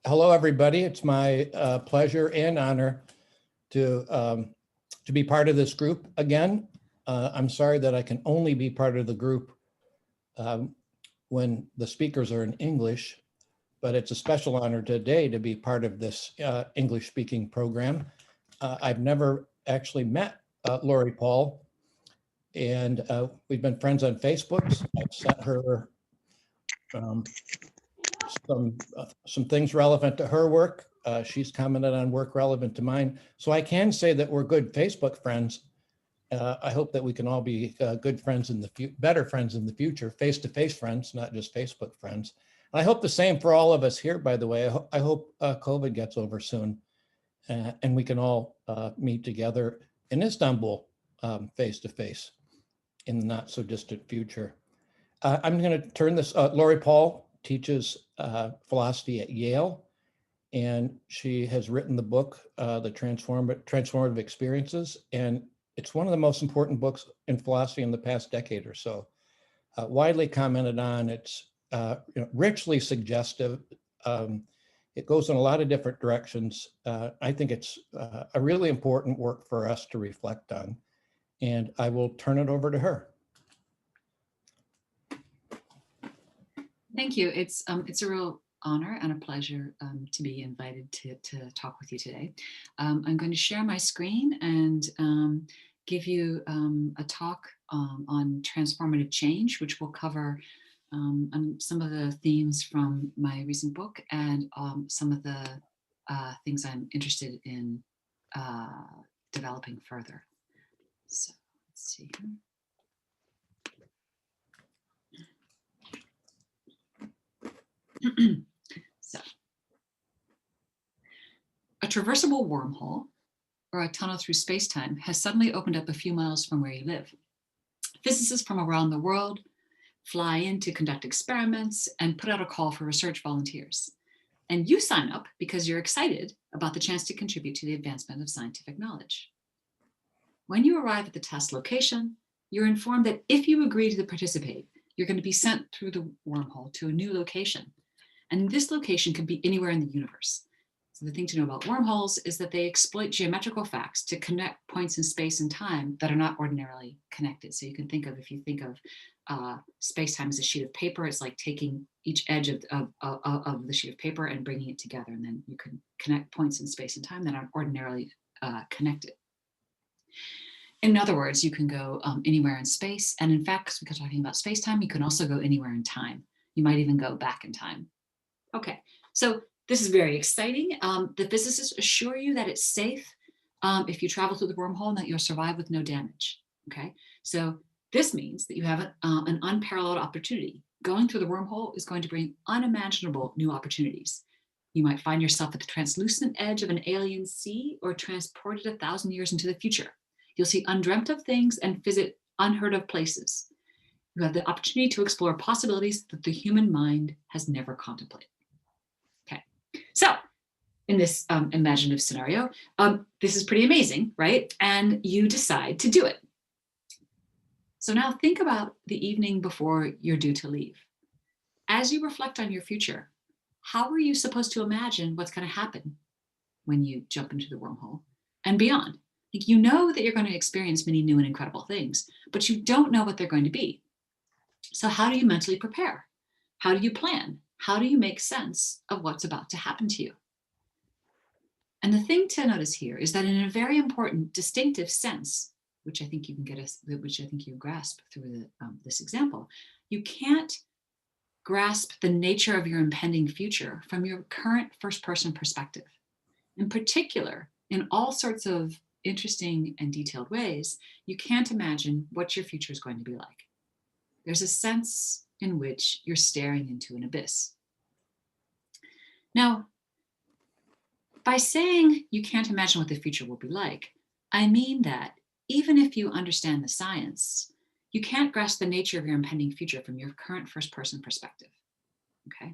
Hello, everybody. It's my pleasure and honor to be part of this group again. I'm sorry that I can only be part of the group when the speakers are in English, but it's a special honor today to be part of this English-speaking program. I've never actually met Laurie Paul, and we've been friends on Facebook. I've sent her some things relevant to her work. She's commented on work relevant to mine. So I can say that we're good Facebook friends. I hope that we can all be good friends in the better friends in the future, face-to-face friends, not just Facebook friends. I hope the same for all of us here, by the way. I hope COVID gets over soon and we can all meet together in Istanbul face-to-face in the not so distant future. I'm going to turn this, Laurie Paul teaches philosophy at Yale, and she has written the book, The Transformative Experiences, and it's one of the most important books in philosophy in the past decade or so. Widely commented on, it's richly suggestive. It goes in a lot of different directions. I think it's a really important work for us to reflect on, and I will turn it over to her. Thank you. It's a real honor and a pleasure to be invited to talk with you today. I'm going to share my screen and give you a talk on transformative change, which will cover some of the themes from my recent book and some of the things I'm interested in developing further. So let's see here. So, a traversable wormhole or a tunnel through space-time has suddenly opened up a few miles from where you live. Physicists from around the world fly in to conduct experiments and put out a call for research volunteers. And you sign up because you're excited about the chance to contribute to the advancement of scientific knowledge. When you arrive at the test location, you're informed that if you agree to participate, you're going to be sent through the wormhole to a new location. And this location could be anywhere in the universe. So the thing to know about wormholes is that they exploit geometrical facts to connect points in space and time that are not ordinarily connected. So you can think of, if you think of space-time as a sheet of paper, it's like taking each edge of the sheet of paper and bringing it together. And then you can connect points in space and time that aren't ordinarily connected. In other words, you can go anywhere in space. And in fact, because we're talking about space-time, you can also go anywhere in time. You might even go back in time. Okay, so this is very exciting. The physicists assure you that it's safe if you travel through the wormhole and that you'll survive with no damage. Okay, so this means that you have an unparalleled opportunity. Going through the wormhole is going to bring unimaginable new opportunities. You might find yourself at the translucent edge of an alien sea or transported 1,000 years into the future. You'll see undreamt of things and visit unheard of places. You have the opportunity to explore possibilities that the human mind has never contemplated. Okay, so in this imaginative scenario, this is pretty amazing, right? And you decide to do it. So now think about the evening before you're due to leave. As you reflect on your future, how are you supposed to imagine what's going to happen when you jump into the wormhole and beyond? Like, you know that you're going to experience many new and incredible things, but you don't know what they're going to be. So how do you mentally prepare? How do you plan? How do you make sense of what's about to happen to you? And the thing to notice here is that in a very important distinctive sense, which I think you can which I think you grasp through this example, you can't grasp the nature of your impending future from your current first-person perspective. In particular, in all sorts of interesting and detailed ways, you can't imagine what your future is going to be like. There's a sense in which you're staring into an abyss. Now, by saying you can't imagine what the future will be like, I mean that even if you understand the science, you can't grasp the nature of your impending future from your current first-person perspective. Okay.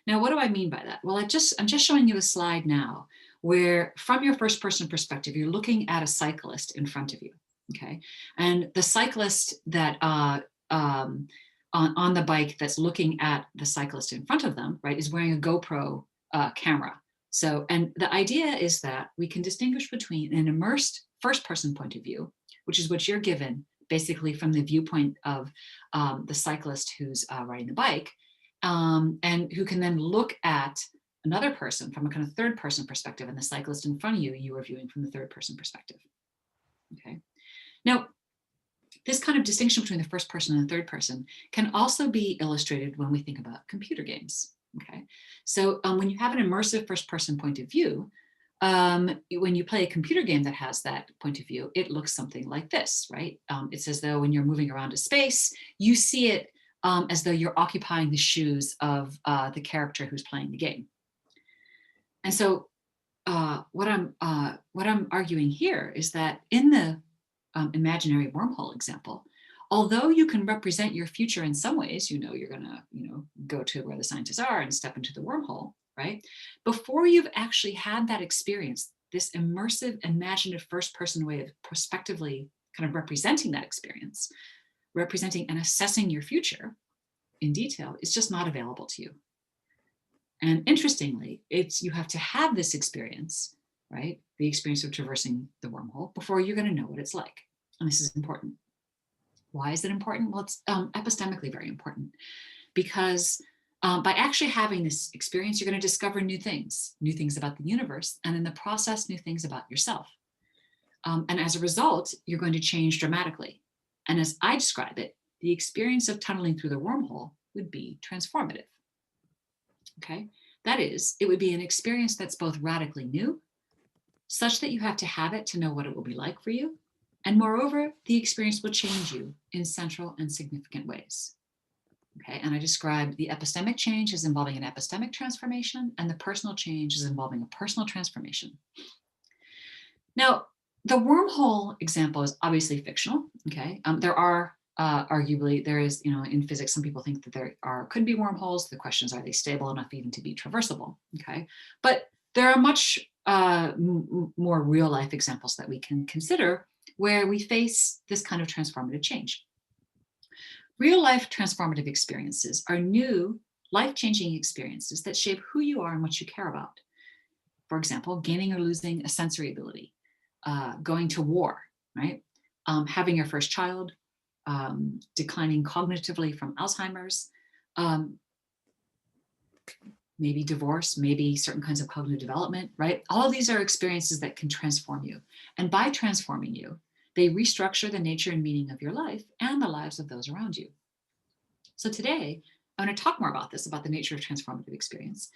Now, what do I mean by that? Well, I'm just showing you a slide now where, from your first-person perspective, you're looking at a cyclist in front of you. Okay, and the cyclist that on the bike that's looking at the cyclist in front of them, right, is wearing a GoPro camera. So, and the idea is that we can distinguish between an immersed first-person point of view, which is what you're given basically from the viewpoint of the cyclist who's riding the bike, and who can then look at another person from a kind of third-person perspective, and the cyclist in front of you, you are viewing from the third-person perspective. Okay. Now, this kind of distinction between the first person and the third person can also be illustrated when we think about computer games. Okay, so when you have an immersive first-person point of view, when you play a computer game that has that point of view, it looks something like this, right? It's as though when you're moving around a space, you see it as though you're occupying the shoes of the character who's playing the game. And so what I'm arguing here is that in the imaginary wormhole example, although you can represent your future in some ways, you're gonna, go to where the scientists are and step into the wormhole, right? Before you've actually had that experience, this immersive, imaginative first-person way of prospectively kind of representing that experience, representing and assessing your future in detail, is just not available to you. And interestingly, you have to have this experience, right? The experience of traversing the wormhole before you're going to know what it's like. And this is important. Why is it important? Well, it's epistemically very important, because by actually having this experience, you're going to discover new things about the universe, and in the process, new things about yourself. And as a result, you're going to change dramatically. And as I describe it, the experience of tunneling through the wormhole would be transformative. Okay, that is, it would be an experience that's both radically new, such that you have to have it to know what it will be like for you. And moreover, the experience will change you in central and significant ways. Okay, and I described the epistemic change as involving an epistemic transformation, and the personal change as involving a personal transformation. Now, the wormhole example is obviously fictional. Okay, arguably there is, in physics, some people think that there could be wormholes. The question is, are they stable enough even to be traversable? Okay, but there are much more real life examples that we can consider where we face this kind of transformative change. Real life transformative experiences are new, life-changing experiences that shape who you are and what you care about. For example, gaining or losing a sensory ability, going to war, right? Having your first child, declining cognitively from Alzheimer's, maybe divorce, maybe certain kinds of cognitive development, right? All of these are experiences that can transform you. And by transforming you, they restructure the nature and meaning of your life and the lives of those around you. So today, I'm going to talk more about this, about the nature of transformative experience,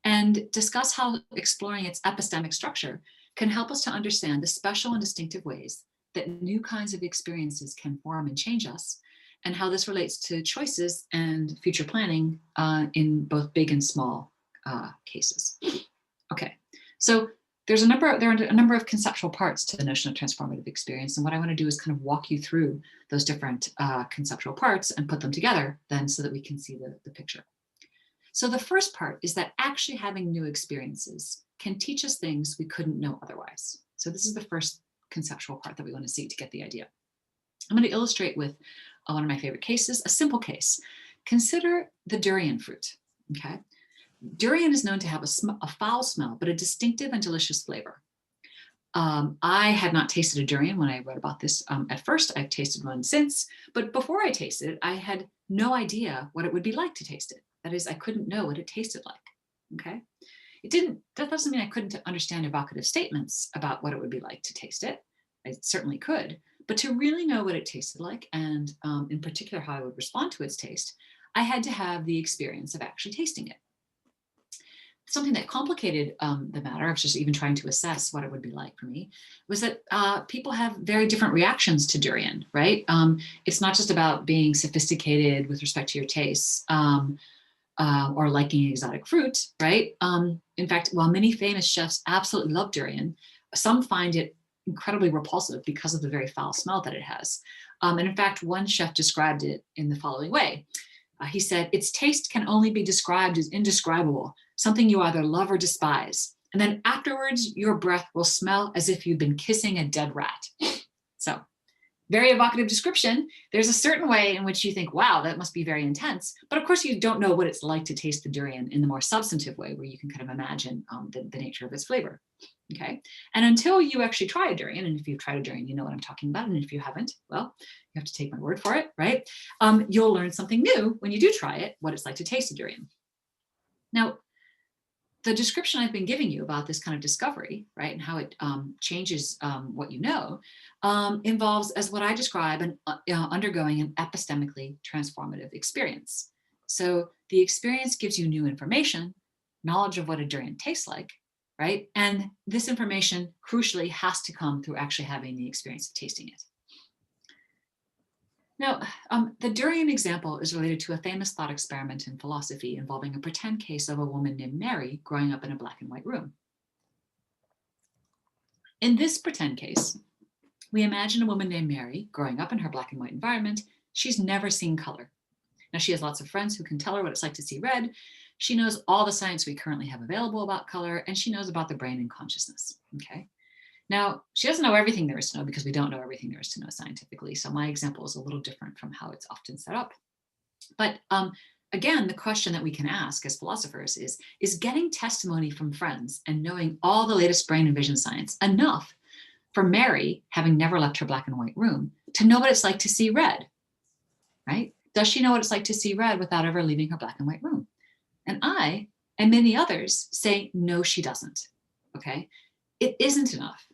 and discuss how exploring its epistemic structure can help us to understand the special and distinctive ways that new kinds of experiences can form and change us, and how this relates to choices and future planning in both big and small cases. Okay, so there are a number of conceptual parts to the notion of transformative experience, and what I want to do is kind of walk you through those different conceptual parts and put them together then so that we can see the picture. So the first part is that actually having new experiences can teach us things we couldn't know otherwise. So this is the first conceptual part that we want to see to get the idea. I'm going to illustrate with one of my favorite cases, a simple case. Consider the durian fruit, okay? Durian is known to have a foul smell, but a distinctive and delicious flavor. I had not tasted a durian when I read about this at first. I've tasted one since, but before I tasted it, I had no idea what it would be like to taste it. That is, I couldn't know what it tasted like, okay? That doesn't mean I couldn't understand evocative statements about what it would be like to taste it. I certainly could, but to really know what it tasted like, and in particular how I would respond to its taste, I had to have the experience of actually tasting it. Something that complicated the matter, I was just even trying to assess what it would be like for me, was that people have very different reactions to durian, right? It's not just about being sophisticated with respect to your tastes or liking exotic fruit, right? In fact, while many famous chefs absolutely love durian, some find it incredibly repulsive because of the very foul smell that it has. And in fact, one chef described it in the following way. He said, its taste can only be described as indescribable, something you either love or despise. And then afterwards, your breath will smell as if you've been kissing a dead rat. So very evocative description, there's a certain way in which you think, wow, that must be very intense. But of course, you don't know what it's like to taste the durian in the more substantive way, where you can kind of imagine the nature of its flavor. Okay. And until you actually try a durian, and if you've tried a durian, you know what I'm talking about. And if you haven't, well, you have to take my word for it, right? You'll learn something new when you do try it, what it's like to taste a durian. Now, the description I've been giving you about this kind of discovery, right, and how it changes what you know, involves, as what I describe, undergoing an epistemically transformative experience. So the experience gives you new information, knowledge of what a durian tastes like, right? And this information, crucially, has to come through actually having the experience of tasting it. Now, the durian example is related to a famous thought experiment in philosophy involving a pretend case of a woman named Mary growing up in a black and white room. In this pretend case, we imagine a woman named Mary growing up in her black and white environment. She's never seen color. Now, she has lots of friends who can tell her what it's like to see red. She knows all the science we currently have available about color, and she knows about the brain and consciousness, okay? Now, she doesn't know everything there is to know because we don't know everything there is to know scientifically. So my example is a little different from how it's often set up. But again, the question that we can ask as philosophers is getting testimony from friends and knowing all the latest brain and vision science enough for Mary, having never left her black and white room, to know what it's like to see red, right? Does she know what it's like to see red without ever leaving her black and white room? And I and many others say, no, she doesn't, okay? It isn't enough.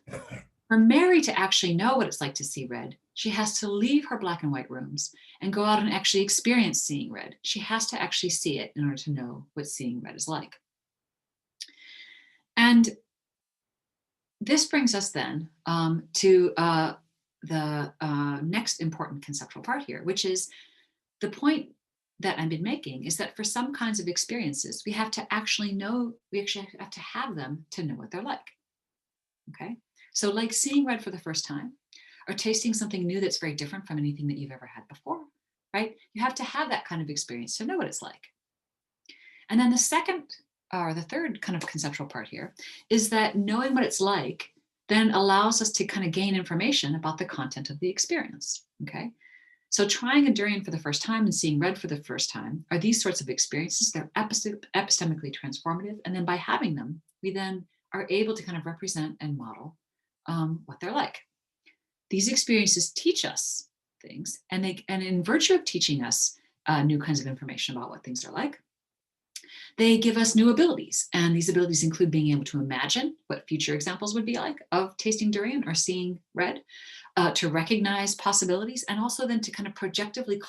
For Mary to actually know what it's like to see red, she has to leave her black and white rooms and go out and actually experience seeing red. She has to actually see it in order to know what seeing red is like. And this brings us then to the next important conceptual part here, which is the point that I've been making is that for some kinds of experiences, we have to actually know, we actually have to have them to know what they're like. Okay, so like seeing red for the first time or tasting something new that's very different from anything that you've ever had before, right? You have to have that kind of experience to know what it's like. And then the second or the third kind of conceptual part here is that knowing what it's like then allows us to kind of gain information about the content of the experience, okay? So trying a durian for the first time and seeing red for the first time are these sorts of experiences. They're epistemically transformative. And then by having them, we then are able to kind of represent and model what they're like. These experiences teach us things, and in virtue of teaching us new kinds of information about what things are like, they give us new abilities. And these abilities include being able to imagine what future examples would be like of tasting durian or seeing red, to recognize possibilities, and also then to kind of projectively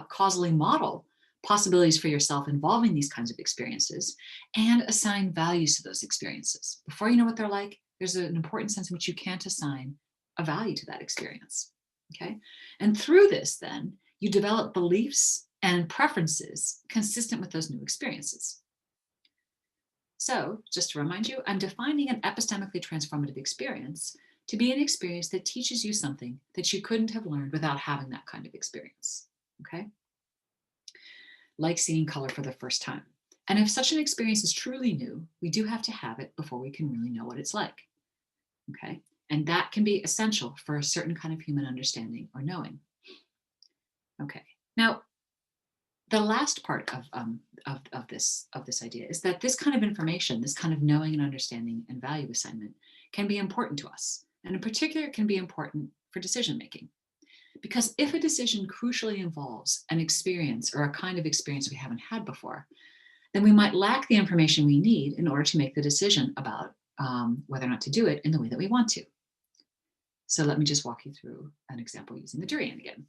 causally model possibilities for yourself involving these kinds of experiences and assign values to those experiences. Before you know what they're like, there's an important sense in which you can't assign a value to that experience, okay? And through this then, you develop beliefs and preferences consistent with those new experiences. So just to remind you, I'm defining an epistemically transformative experience to be an experience that teaches you something that you couldn't have learned without having that kind of experience, okay? Like seeing color for the first time. And if such an experience is truly new, we do have to have it before we can really know what it's like, okay? And that can be essential for a certain kind of human understanding or knowing. Okay, now, the last part of this idea is that this kind of information, this kind of knowing and understanding and value assignment can be important to us. And in particular, it can be important for decision making. Because if a decision crucially involves an experience or a kind of experience we haven't had before, then we might lack the information we need in order to make the decision about whether or not to do it in the way that we want to. So let me just walk you through an example using the durian again.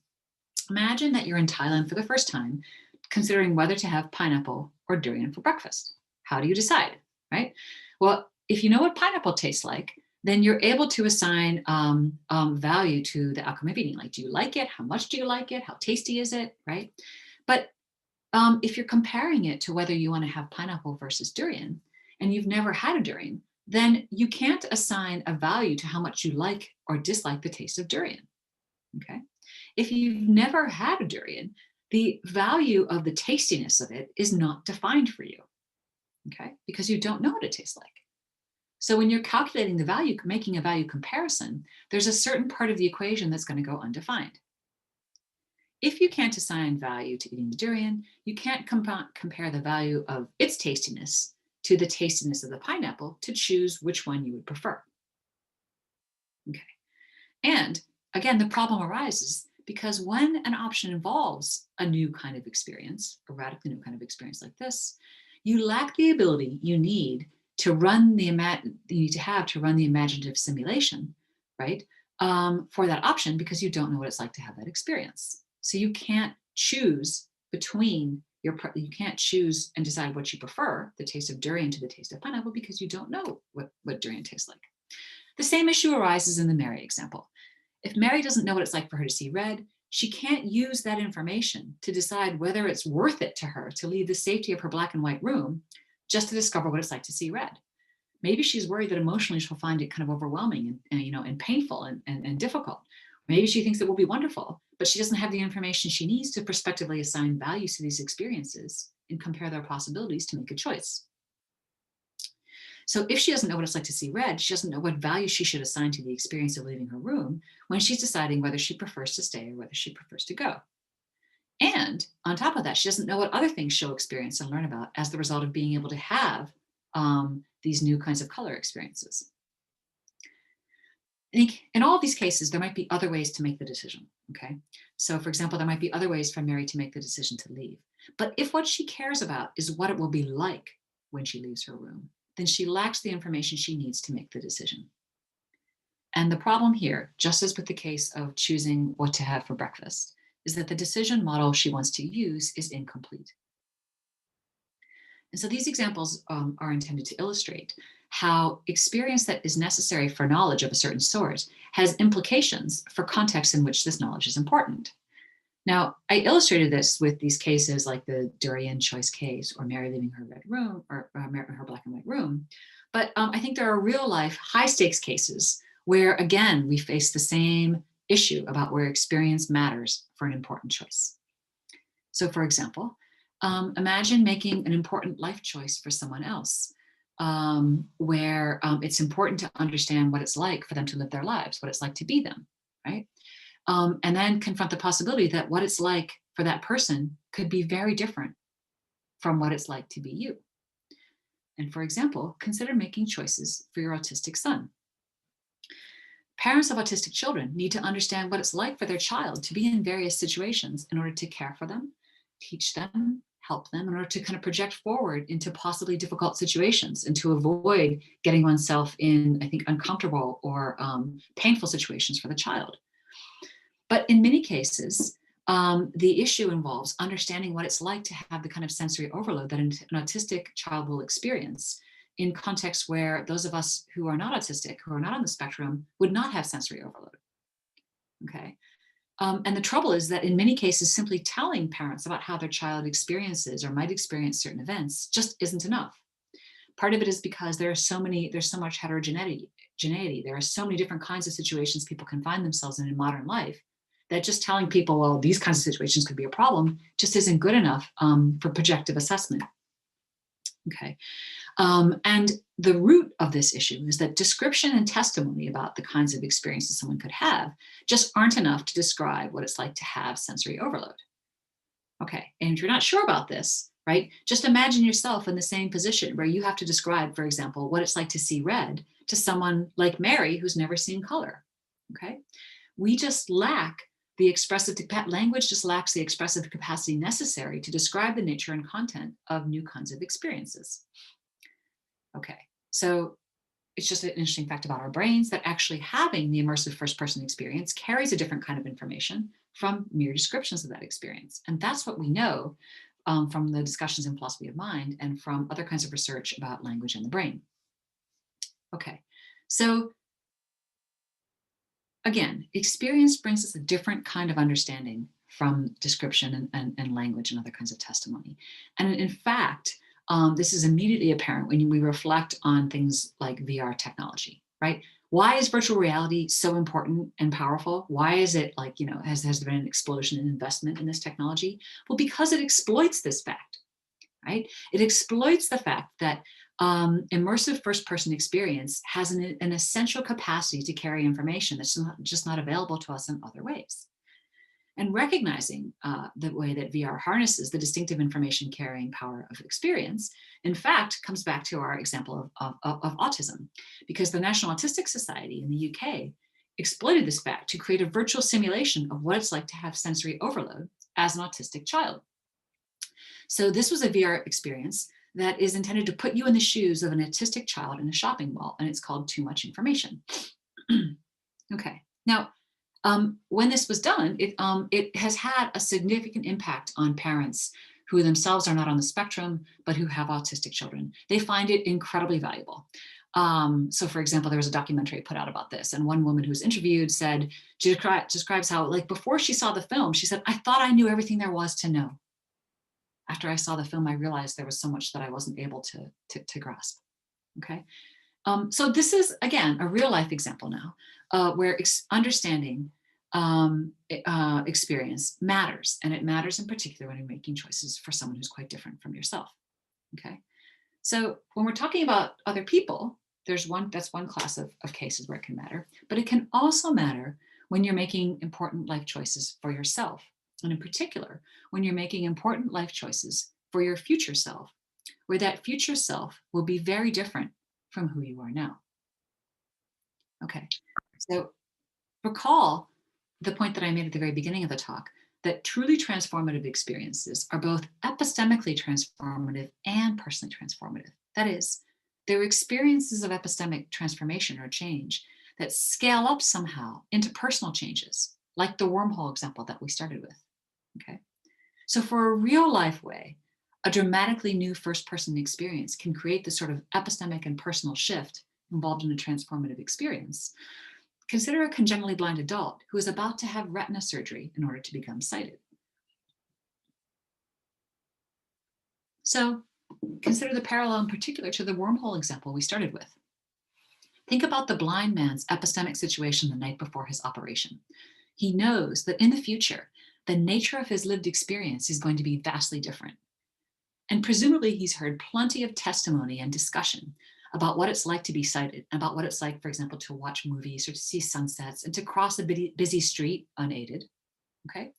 Imagine that you're in Thailand for the first time, considering whether to have pineapple or durian for breakfast. How do you decide, right? Well, if you know what pineapple tastes like, then you're able to assign value to the outcome of eating. Like, do you like it? How much do you like it? How tasty is it, right? But if you're comparing it to whether you want to have pineapple versus durian, and you've never had a durian, then you can't assign a value to how much you like or dislike the taste of durian, okay? If you've never had a durian, the value of the tastiness of it is not defined for you, okay? Because you don't know what it tastes like. So when you're calculating the value, making a value comparison, there's a certain part of the equation that's going to go undefined. If you can't assign value to eating the durian, you can't compare the value of its tastiness to the tastiness of the pineapple to choose which one you would prefer. Okay. And again, the problem arises because when an option involves a new kind of experience, a radically new kind of experience like this, you lack the ability you need to run the imaginative simulation, right, for that option, because you don't know what it's like to have that experience. So you can't choose between you can't choose and decide what you prefer, the taste of durian to the taste of pineapple, because you don't know what durian tastes like. The same issue arises in the Mary example. If Mary doesn't know what it's like for her to see red, she can't use that information to decide whether it's worth it to her to leave the safety of her black and white room just to discover what it's like to see red. Maybe she's worried that emotionally she'll find it kind of overwhelming and painful and difficult. Maybe she thinks it will be wonderful, but she doesn't have the information she needs to prospectively assign values to these experiences and compare their possibilities to make a choice. So if she doesn't know what it's like to see red, she doesn't know what value she should assign to the experience of leaving her room when she's deciding whether she prefers to stay or whether she prefers to go. And on top of that, she doesn't know what other things she'll experience and learn about as the result of being able to have these new kinds of color experiences. I think in all of these cases, there might be other ways to make the decision, okay? So for example, there might be other ways for Mary to make the decision to leave. But if what she cares about is what it will be like when she leaves her room, then she lacks the information she needs to make the decision. And the problem here, just as with the case of choosing what to have for breakfast, is that the decision model she wants to use is incomplete. And so these examples are intended to illustrate how experience that is necessary for knowledge of a certain sort has implications for contexts in which this knowledge is important. Now, I illustrated this with these cases like the durian choice case or Mary leaving her red room or her black and white room. But I think there are real life high stakes cases where, again, we face the same issue about where experience matters for an important choice. So for example, imagine making an important life choice for someone else where it's important to understand what it's like for them to live their lives, what it's like to be them, right? And then confront the possibility that what it's like for that person could be very different from what it's like to be you. And for example, consider making choices for your autistic son. Parents of autistic children need to understand what it's like for their child to be in various situations in order to care for them, teach them, help them, in order to kind of project forward into possibly difficult situations and to avoid getting oneself in, I think, uncomfortable or painful situations for the child. But in many cases, the issue involves understanding what it's like to have the kind of sensory overload that an autistic child will experience in contexts where those of us who are not autistic, who are not on the spectrum, would not have sensory overload, okay? And the trouble is that in many cases, simply telling parents about how their child experiences or might experience certain events just isn't enough. Part of it is because there's so much heterogeneity. There are so many different kinds of situations people can find themselves in modern life that just telling people, well, these kinds of situations could be a problem, just isn't good enough for projective assessment. Okay. And the root of this issue is that description and testimony about the kinds of experiences someone could have just aren't enough to describe what it's like to have sensory overload. Okay, and if you're not sure about this, right, just imagine yourself in the same position where you have to describe, for example, what it's like to see red to someone like Mary who's never seen color. Okay, we just lack the expressive language, just lacks the expressive capacity necessary to describe the nature and content of new kinds of experiences. Okay, so it's just an interesting fact about our brains that actually having the immersive first-person experience carries a different kind of information from mere descriptions of that experience. And that's what we know from the discussions in philosophy of mind and from other kinds of research about language and the brain. Okay, so again, experience brings us a different kind of understanding from description and language and other kinds of testimony. And in fact, this is immediately apparent when we reflect on things like VR technology, right? Why is virtual reality so important and powerful? Why is it like, has there been an explosion in investment in this technology? Well, because it exploits this fact, right? It exploits the fact that Immersive first-person experience has an essential capacity to carry information that's just not available to us in other ways. And recognizing the way that VR harnesses the distinctive information carrying power of experience, in fact, comes back to our example of autism, because the National Autistic Society in the UK exploited this fact to create a virtual simulation of what it's like to have sensory overload as an autistic child. So this was a VR experience that is intended to put you in the shoes of an autistic child in a shopping mall, and it's called Too Much Information. Okay, now, when this was done, it has had a significant impact on parents who themselves are not on the spectrum, but who have autistic children. They find it incredibly valuable. So for example, there was a documentary put out about this, and one woman who was interviewed said, she describes how, like, before she saw the film, she said, "I thought I knew everything there was to know. After I saw the film, I realized there was so much that I wasn't able to grasp." Okay. So this is, again, a real life example now where understanding experience matters. And it matters in particular when you're making choices for someone who's quite different from yourself. Okay. So when we're talking about other people, that's one class of cases where it can matter, but it can also matter when you're making important life choices for yourself. And in particular, when you're making important life choices for your future self, where that future self will be very different from who you are now. Okay, so recall the point that I made at the very beginning of the talk, that truly transformative experiences are both epistemically transformative and personally transformative. That is, they're experiences of epistemic transformation or change that scale up somehow into personal changes, like the wormhole example that we started with. Okay, so for a real life way, a dramatically new first-person experience can create the sort of epistemic and personal shift involved in a transformative experience. Consider a congenitally blind adult who is about to have retina surgery in order to become sighted. So consider the parallel in particular to the wormhole example we started with. Think about the blind man's epistemic situation the night before his operation. He knows that in the future, the nature of his lived experience is going to be vastly different. And presumably he's heard plenty of testimony and discussion about what it's like to be sighted, about what it's like, for example, to watch movies or to see sunsets and to cross a busy street unaided, okay?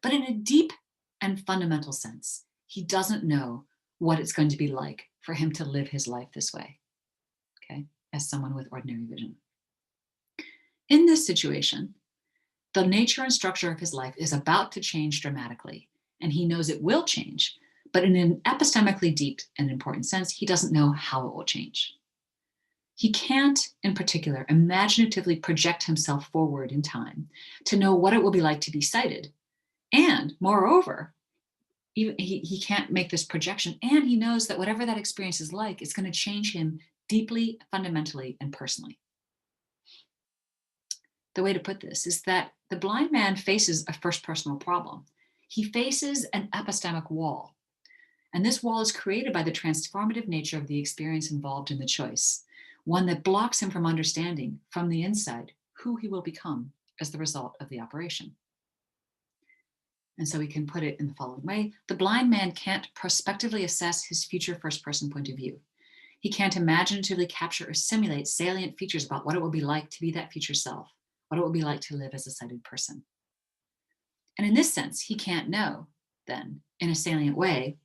But in a deep and fundamental sense, he doesn't know what it's going to be like for him to live his life this way, okay, as someone with ordinary vision. In this situation, the nature and structure of his life is about to change dramatically, and he knows it will change, but in an epistemically deep and important sense, he doesn't know how it will change. He can't, in particular, imaginatively project himself forward in time to know what it will be like to be sighted. And moreover, he can't make this projection, and he knows that whatever that experience is like, it's going to change him deeply, fundamentally, and personally. The way to put this is that the blind man faces a first personal problem. He faces an epistemic wall. And this wall is created by the transformative nature of the experience involved in the choice, one that blocks him from understanding from the inside who he will become as the result of the operation. And so we can put it in the following way. The blind man can't prospectively assess his future first-person point of view. He can't imaginatively capture or simulate salient features about what it will be like to be that future self, what it will be like to live as a sighted person. And in this sense, he can't know, then, in a salient way,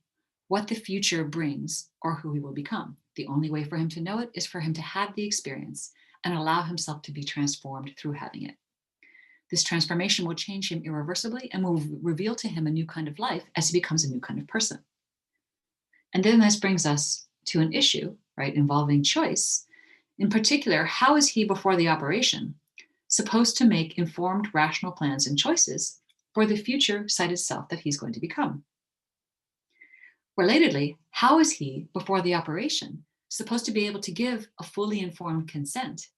what the future brings or who he will become. The only way for him to know it is for him to have the experience and allow himself to be transformed through having it. This transformation will change him irreversibly and will reveal to him a new kind of life as he becomes a new kind of person. And then this brings us to an issue, right, involving choice. In particular, how is he before the operation supposed to make informed, rational plans and choices for the future sighted self that he's going to become? Relatedly, how is he, before the operation, supposed to be able to give a fully informed consent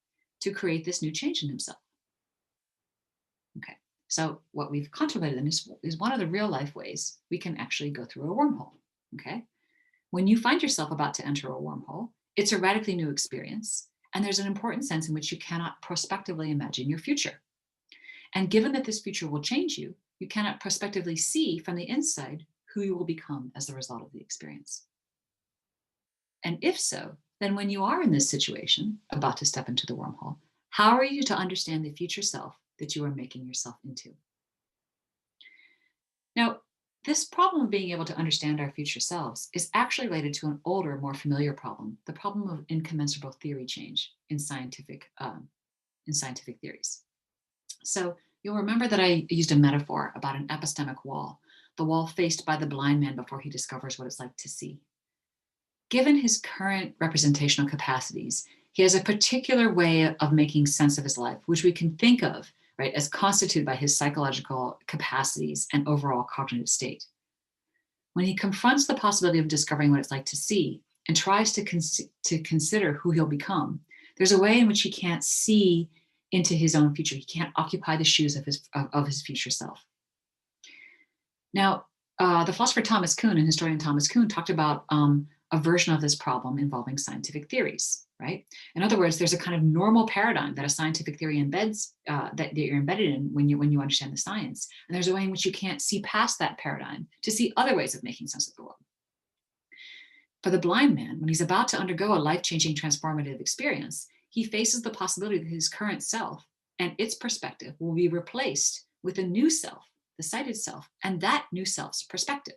to create this new change in himself? Okay, so what we've contemplated then is one of the real life ways we can actually go through a wormhole, okay? When you find yourself about to enter a wormhole, it's a radically new experience, and there's an important sense in which you cannot prospectively imagine your future. And given that this future will change you, you cannot prospectively see from the inside who you will become as the result of the experience. And if so, then when you are in this situation, about to step into the wormhole, how are you to understand the future self that you are making yourself into? Now, this problem of being able to understand our future selves is actually related to an older, more familiar problem, the problem of incommensurable theory change in scientific theories. So you'll remember that I used a metaphor about an epistemic wall, the wall faced by the blind man before he discovers what it's like to see. Given his current representational capacities, he has a particular way of making sense of his life, which we can think of, right, as constituted by his psychological capacities and overall cognitive state. When he confronts the possibility of discovering what it's like to see and tries to consider who he'll become, there's a way in which he can't see into his own future. He can't occupy the shoes of his future self. Now, the philosopher Thomas Kuhn and historian Thomas Kuhn talked about a version of this problem involving scientific theories, right? In other words, there's a kind of normal paradigm that a scientific theory embeds, that you're embedded in when you understand the science. And there's a way in which you can't see past that paradigm to see other ways of making sense of the world. For the blind man, when he's about to undergo a life-changing transformative experience, he faces the possibility that his current self and its perspective will be replaced with a new self, the sighted self, and that new self's perspective.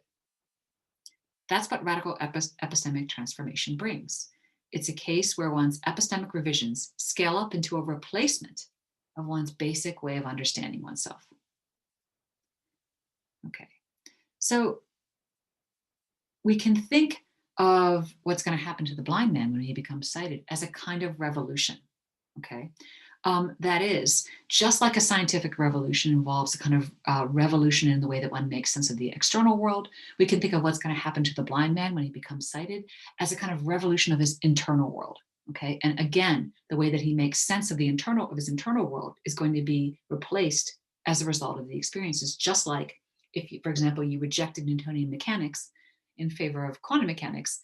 That's what radical epistemic transformation brings. It's a case where one's epistemic revisions scale up into a replacement of one's basic way of understanding oneself. Okay, so we can think of what's going to happen to the blind man when he becomes sighted as a kind of revolution, okay? That is, just like a scientific revolution involves a kind of revolution in the way that one makes sense of the external world, we can think of what's going to happen to the blind man when he becomes sighted as a kind of revolution of his internal world, okay? And again, the way that he makes sense of his internal world is going to be replaced as a result of the experiences, just like if, for example, you rejected Newtonian mechanics in favor of quantum mechanics,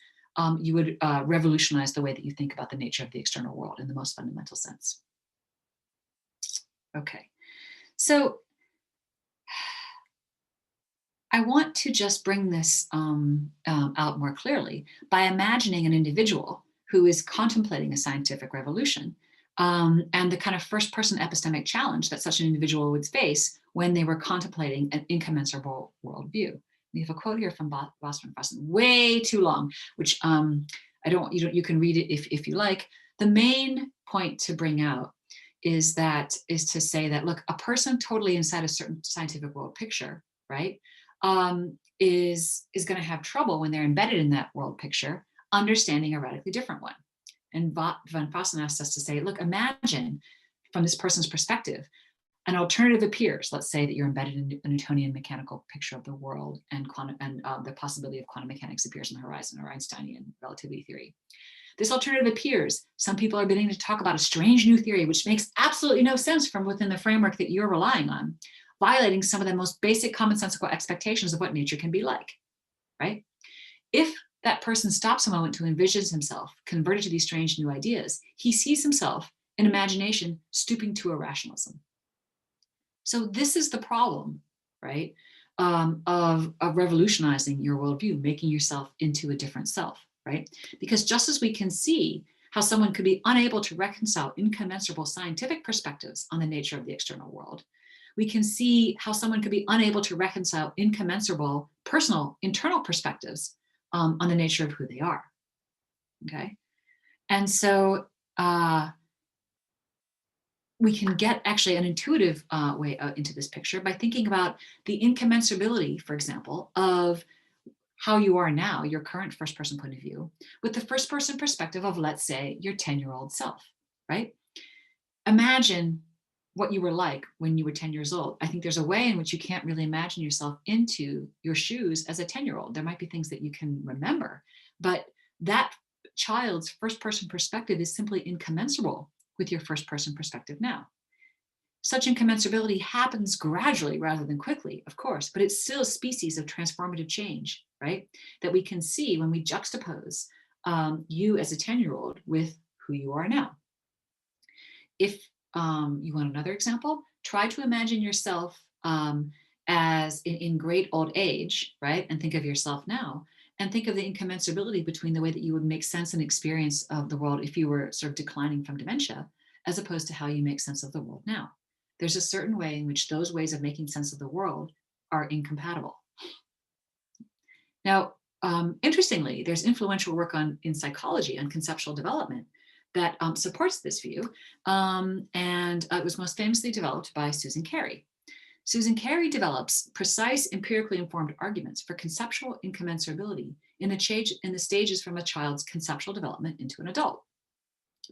you would revolutionize the way that you think about the nature of the external world in the most fundamental sense. Okay, so I want to just bring this out more clearly by imagining an individual who is contemplating a scientific revolution and the kind of first-person epistemic challenge that such an individual would face when they were contemplating an incommensurable worldview. We have a quote here from Boston Frosten, way too long, which you can read it if you like. The main point to bring out is to say that, look, a person totally inside a certain scientific world picture, right, is going to have trouble when they're embedded in that world picture, understanding a radically different one. And Van Fossen asks us to say, look, imagine from this person's perspective, an alternative appears. Let's say that you're embedded in a Newtonian mechanical picture of the world, and the possibility of quantum mechanics appears on the horizon, or Einsteinian relativity theory. This alternative appears. Some people are beginning to talk about a strange new theory, which makes absolutely no sense from within the framework that you're relying on, violating some of the most basic commonsensical expectations of what nature can be like, right? If that person stops a moment to envision himself converted to these strange new ideas, he sees himself in imagination stooping to a rationalism. So this is the problem, right, of revolutionizing your worldview, making yourself into a different self, right? Because just as we can see how someone could be unable to reconcile incommensurable scientific perspectives on the nature of the external world, we can see how someone could be unable to reconcile incommensurable personal internal perspectives on the nature of who they are, okay? And so we can get actually an intuitive way into this picture by thinking about the incommensurability, for example, of how you are now, your current first-person point of view, with the first-person perspective of, let's say, your 10-year-old self, right? Imagine what you were like when you were 10 years old. I think there's a way in which you can't really imagine yourself into your shoes as a 10-year-old. There might be things that you can remember, but that child's first-person perspective is simply incommensurable with your first-person perspective now. Such incommensurability happens gradually rather than quickly, of course, but it's still a species of transformative change, right? That we can see when we juxtapose you as a 10-year-old with who you are now. If you want another example, try to imagine yourself as in great old age, right? And think of yourself now and think of the incommensurability between the way that you would make sense and experience of the world if you were sort of declining from dementia, as opposed to how you make sense of the world now. There's a certain way in which those ways of making sense of the world are incompatible. Now, interestingly, there's influential work in psychology on conceptual development that supports this view, and it was most famously developed by Susan Carey. Susan Carey develops precise, empirically informed arguments for conceptual incommensurability in the stages from a child's conceptual development into an adult.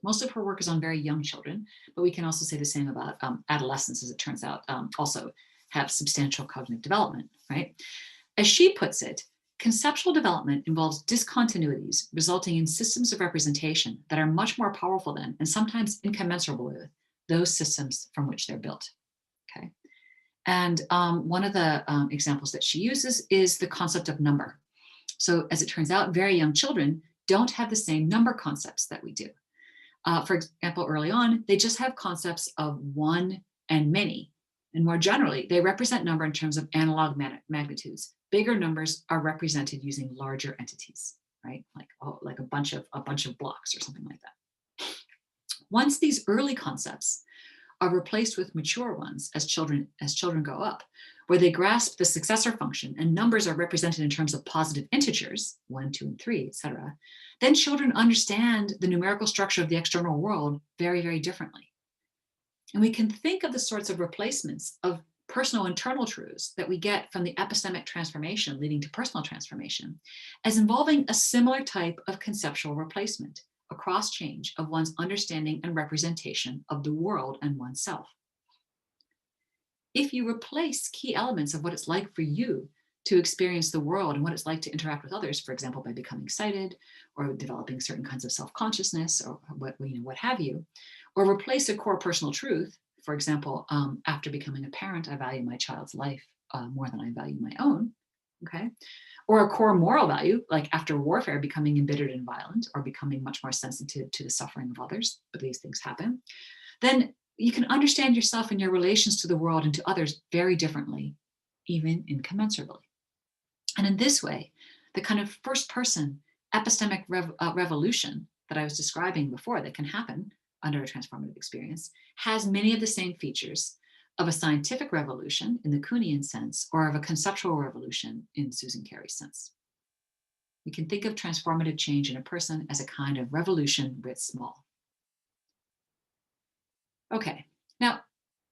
Most of her work is on very young children, but we can also say the same about adolescents, as it turns out, also have substantial cognitive development, right? As she puts it, conceptual development involves discontinuities resulting in systems of representation that are much more powerful than, and sometimes incommensurable with, those systems from which they're built, okay? And one of the examples that she uses is the concept of number. So as it turns out, very young children don't have the same number concepts that we do. For example, early on, they just have concepts of one and many. And more generally, they represent number in terms of analog magnitudes. Bigger numbers are represented using larger entities, right? Like a bunch of blocks or something like that. Once these early concepts are replaced with mature ones as children go up, where they grasp the successor function and numbers are represented in terms of positive integers, 1, 2, and 3, etc., then children understand the numerical structure of the external world very, very differently. And we can think of the sorts of replacements of personal internal truths that we get from the epistemic transformation leading to personal transformation as involving a similar type of conceptual replacement, a cross change of one's understanding and representation of the world and oneself. If you replace key elements of what it's like for you to experience the world and what it's like to interact with others, for example, by becoming sighted or developing certain kinds of self-consciousness or what have you, or replace a core personal truth, for example, after becoming a parent, I value my child's life more than I value my own, okay? Or a core moral value, like after warfare, becoming embittered and violent, or becoming much more sensitive to the suffering of others, but these things happen, then you can understand yourself and your relations to the world and to others very differently, even incommensurably. And in this way, the kind of first person epistemic revolution that I was describing before that can happen under a transformative experience has many of the same features of a scientific revolution in the Kuhnian sense, or of a conceptual revolution in Susan Carey's sense. We can think of transformative change in a person as a kind of revolution writ small. Okay, now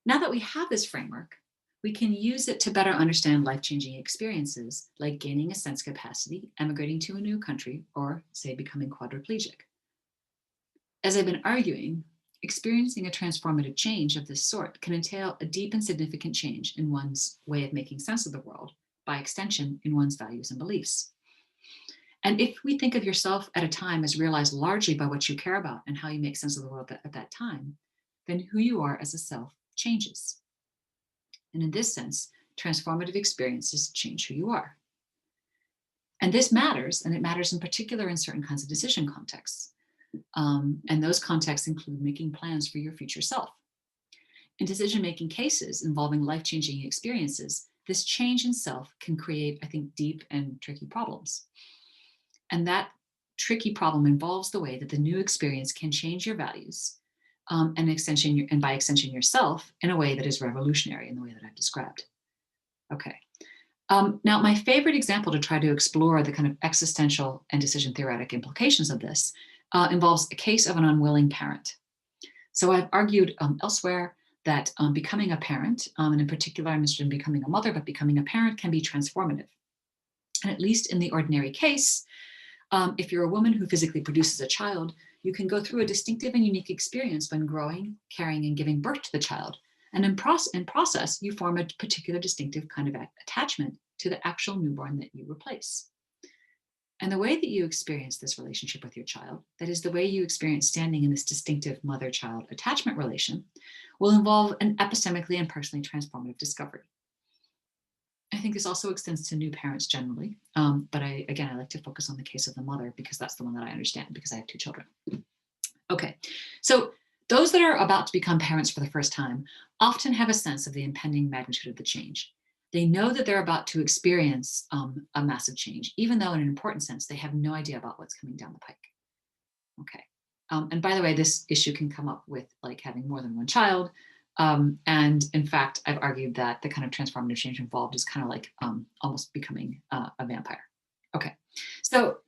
that we have this framework, we can use it to better understand life-changing experiences like gaining a sense capacity, emigrating to a new country, or say becoming quadriplegic. As I've been arguing, experiencing a transformative change of this sort can entail a deep and significant change in one's way of making sense of the world, by extension, in one's values and beliefs. And if we think of yourself at a time as realized largely by what you care about and how you make sense of the world at that time, then who you are as a self changes. And in this sense, transformative experiences change who you are. And this matters, and it matters in particular in certain kinds of decision contexts. And those contexts include making plans for your future self. In decision-making cases involving life-changing experiences, this change in self can create, I think, deep and tricky problems. And that tricky problem involves the way that the new experience can change your values and by extension yourself in a way that is revolutionary in the way that I've described. Okay. Now, my favorite example to try to explore the kind of existential and decision theoretic implications of this involves a case of an unwilling parent. So I've argued elsewhere that becoming a parent, and in particular, I'm interested in becoming a mother, but becoming a parent can be transformative. And at least in the ordinary case, if you're a woman who physically produces a child, you can go through a distinctive and unique experience when growing, carrying, and giving birth to the child. And in process, you form a particular distinctive kind of attachment to the actual newborn that you replace. And the way that you experience this relationship with your child, that is the way you experience standing in this distinctive mother-child attachment relation, will involve an epistemically and personally transformative discovery. I think this also extends to new parents generally, but I like to focus on the case of the mother because that's the one that I understand because I have 2 children. Okay, so those that are about to become parents for the first time often have a sense of the impending magnitude of the change. They know that they're about to experience a massive change, even though in an important sense, they have no idea about what's coming down the pike. Okay. And by the way, this issue can come up with like having more than one child. And in fact, I've argued that the kind of transformative change involved is kind of like almost becoming a vampire. Okay. So,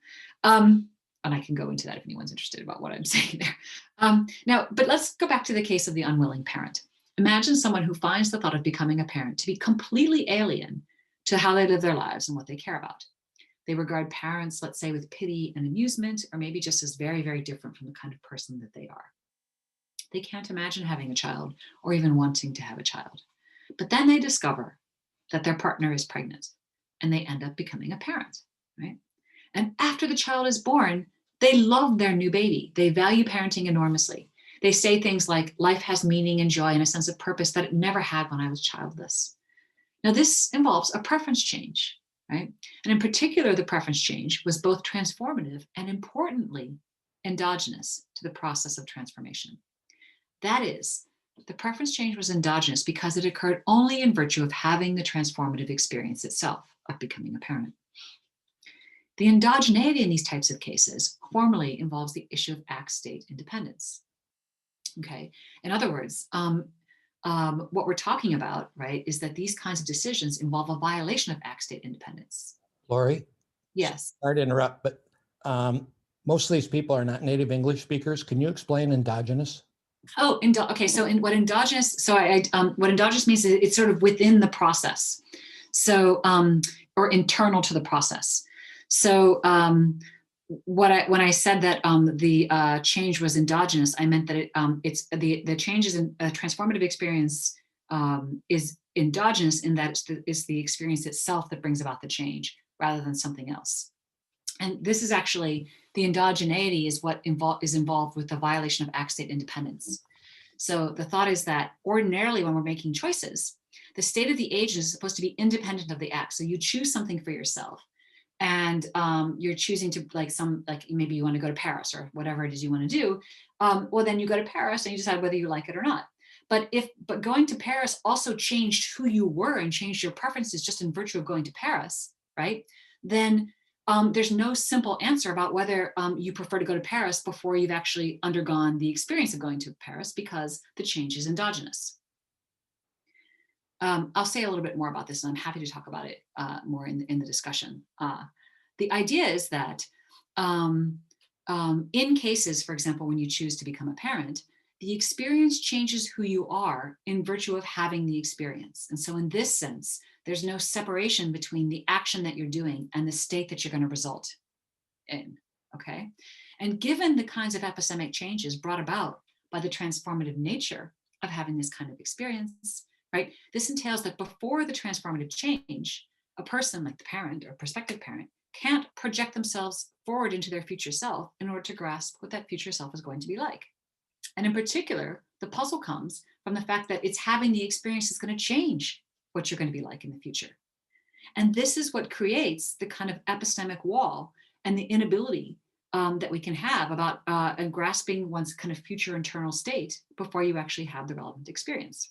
and I can go into that if anyone's interested about what I'm saying there. Now, but let's go back to the case of the unwilling parent. Imagine someone who finds the thought of becoming a parent to be completely alien to how they live their lives and what they care about. They regard parents, let's say, with pity and amusement, or maybe just as very, very different from the kind of person that they are. They can't imagine having a child or even wanting to have a child. But then they discover that their partner is pregnant and they end up becoming a parent, right? And after the child is born, they love their new baby. They value parenting enormously. They say things like, life has meaning and joy and a sense of purpose that it never had when I was childless. Now, this involves a preference change, right? And in particular, the preference change was both transformative and importantly, endogenous to the process of transformation. That is, the preference change was endogenous because it occurred only in virtue of having the transformative experience itself of becoming a parent. The endogeneity in these types of cases formally involves the issue of act-state independence. Okay, in other words, what we're talking about, right, is that these kinds of decisions involve a violation of act-state independence. Laurie? Yes. Sorry to interrupt, but most of these people are not native English speakers. Can you explain endogenous? Oh, okay. So what endogenous means is it's sort of within the process. So, or internal to the process. So, when I said that the change was endogenous, I meant that it's the changes in transformative experience is endogenous in that it's the experience itself that brings about the change rather than something else. And this is actually the endogeneity is what is involved with the violation of act-state independence. So the thought is that ordinarily when we're making choices, the state of the agent is supposed to be independent of the act. So you choose something for yourself. And you're choosing to like maybe you want to go to Paris or whatever it is you want to do. Well, then you go to Paris and you decide whether you like it or not. But going to Paris also changed who you were and changed your preferences just in virtue of going to Paris, right? Then there's no simple answer about whether you prefer to go to Paris before you've actually undergone the experience of going to Paris because the change is endogenous. I'll say a little bit more about this, and I'm happy to talk about it more in the discussion. The idea is that in cases, for example, when you choose to become a parent, the experience changes who you are in virtue of having the experience. And so in this sense, there's no separation between the action that you're doing and the state that you're going to result in, okay? And given the kinds of epistemic changes brought about by the transformative nature of having this kind of experience, right? This entails that before the transformative change, a person like the parent or prospective parent can't project themselves forward into their future self in order to grasp what that future self is going to be like. And in particular, the puzzle comes from the fact that it's having the experience that's going to change what you're going to be like in the future. And this is what creates the kind of epistemic wall and the inability that we can have about grasping one's kind of future internal state before you actually have the relevant experience.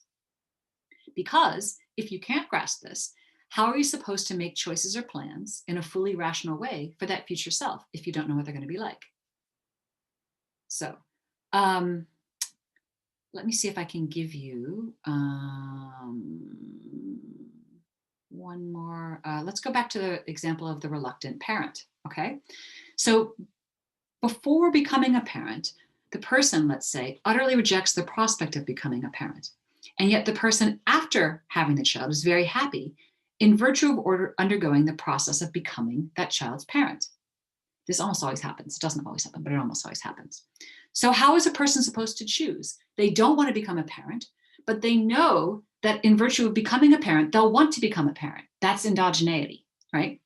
Because if you can't grasp this, how are you supposed to make choices or plans in a fully rational way for that future self if you don't know what they're going to be like? So let me see if I can give you one more. Let's go back to the example of the reluctant parent, okay? So before becoming a parent, the person, let's say, utterly rejects the prospect of becoming a parent. And yet the person after having the child is very happy in virtue of undergoing the process of becoming that child's parent. This almost always happens. It doesn't always happen, but it almost always happens. So how is a person supposed to choose? They don't want to become a parent, but they know that in virtue of becoming a parent, they'll want to become a parent. That's endogeneity, right?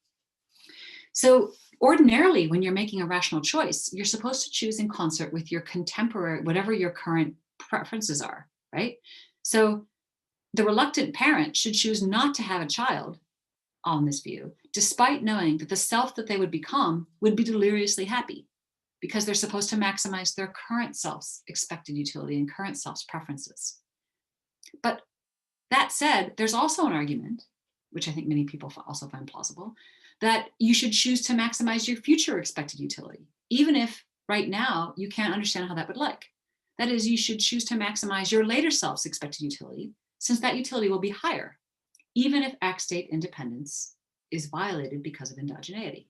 So ordinarily, when you're making a rational choice, you're supposed to choose in concert with your contemporary, whatever your current preferences are, right? So the reluctant parent should choose not to have a child on this view, despite knowing that the self that they would become would be deliriously happy because they're supposed to maximize their current self's expected utility and current self's preferences. But that said, there's also an argument, which I think many people also find plausible, that you should choose to maximize your future expected utility, even if right now you can't understand how that would look. That is, you should choose to maximize your later self's expected utility, since that utility will be higher, even if act state independence is violated because of endogeneity.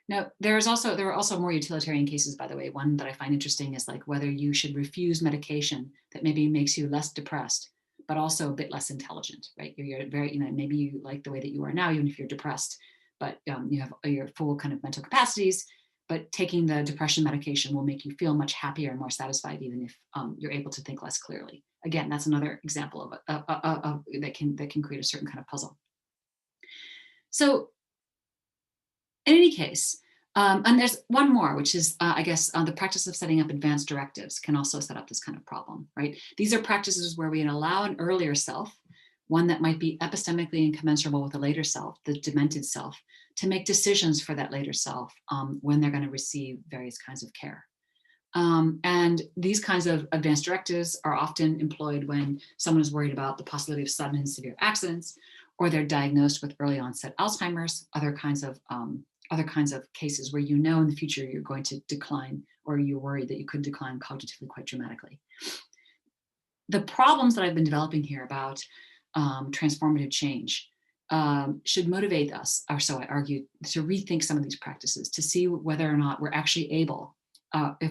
Now, there are also more utilitarian cases, by the way. One that I find interesting is like whether you should refuse medication that maybe makes you less depressed, but also a bit less intelligent, right? You're very, maybe you like the way that you are now, even if you're depressed, but you have your full kind of mental capacities, but taking the depression medication will make you feel much happier and more satisfied, even if you're able to think less clearly. Again, that's another example of that can create a certain kind of puzzle. So in any case, and there's one more, which is, I guess, the practice of setting up advanced directives can also set up this kind of problem, right? These are practices where we allow an earlier self, one that might be epistemically incommensurable with a later self, the demented self, to make decisions for that later self when they're going to receive various kinds of care. And these kinds of advanced directives are often employed when someone is worried about the possibility of sudden and severe accidents, or they're diagnosed with early onset Alzheimer's, other kinds of cases where you know in the future you're going to decline, or you're worried that you could decline cognitively quite dramatically. The problems that I've been developing here about transformative change should motivate us, or so I argue, to rethink some of these practices, to see whether or not we're actually able,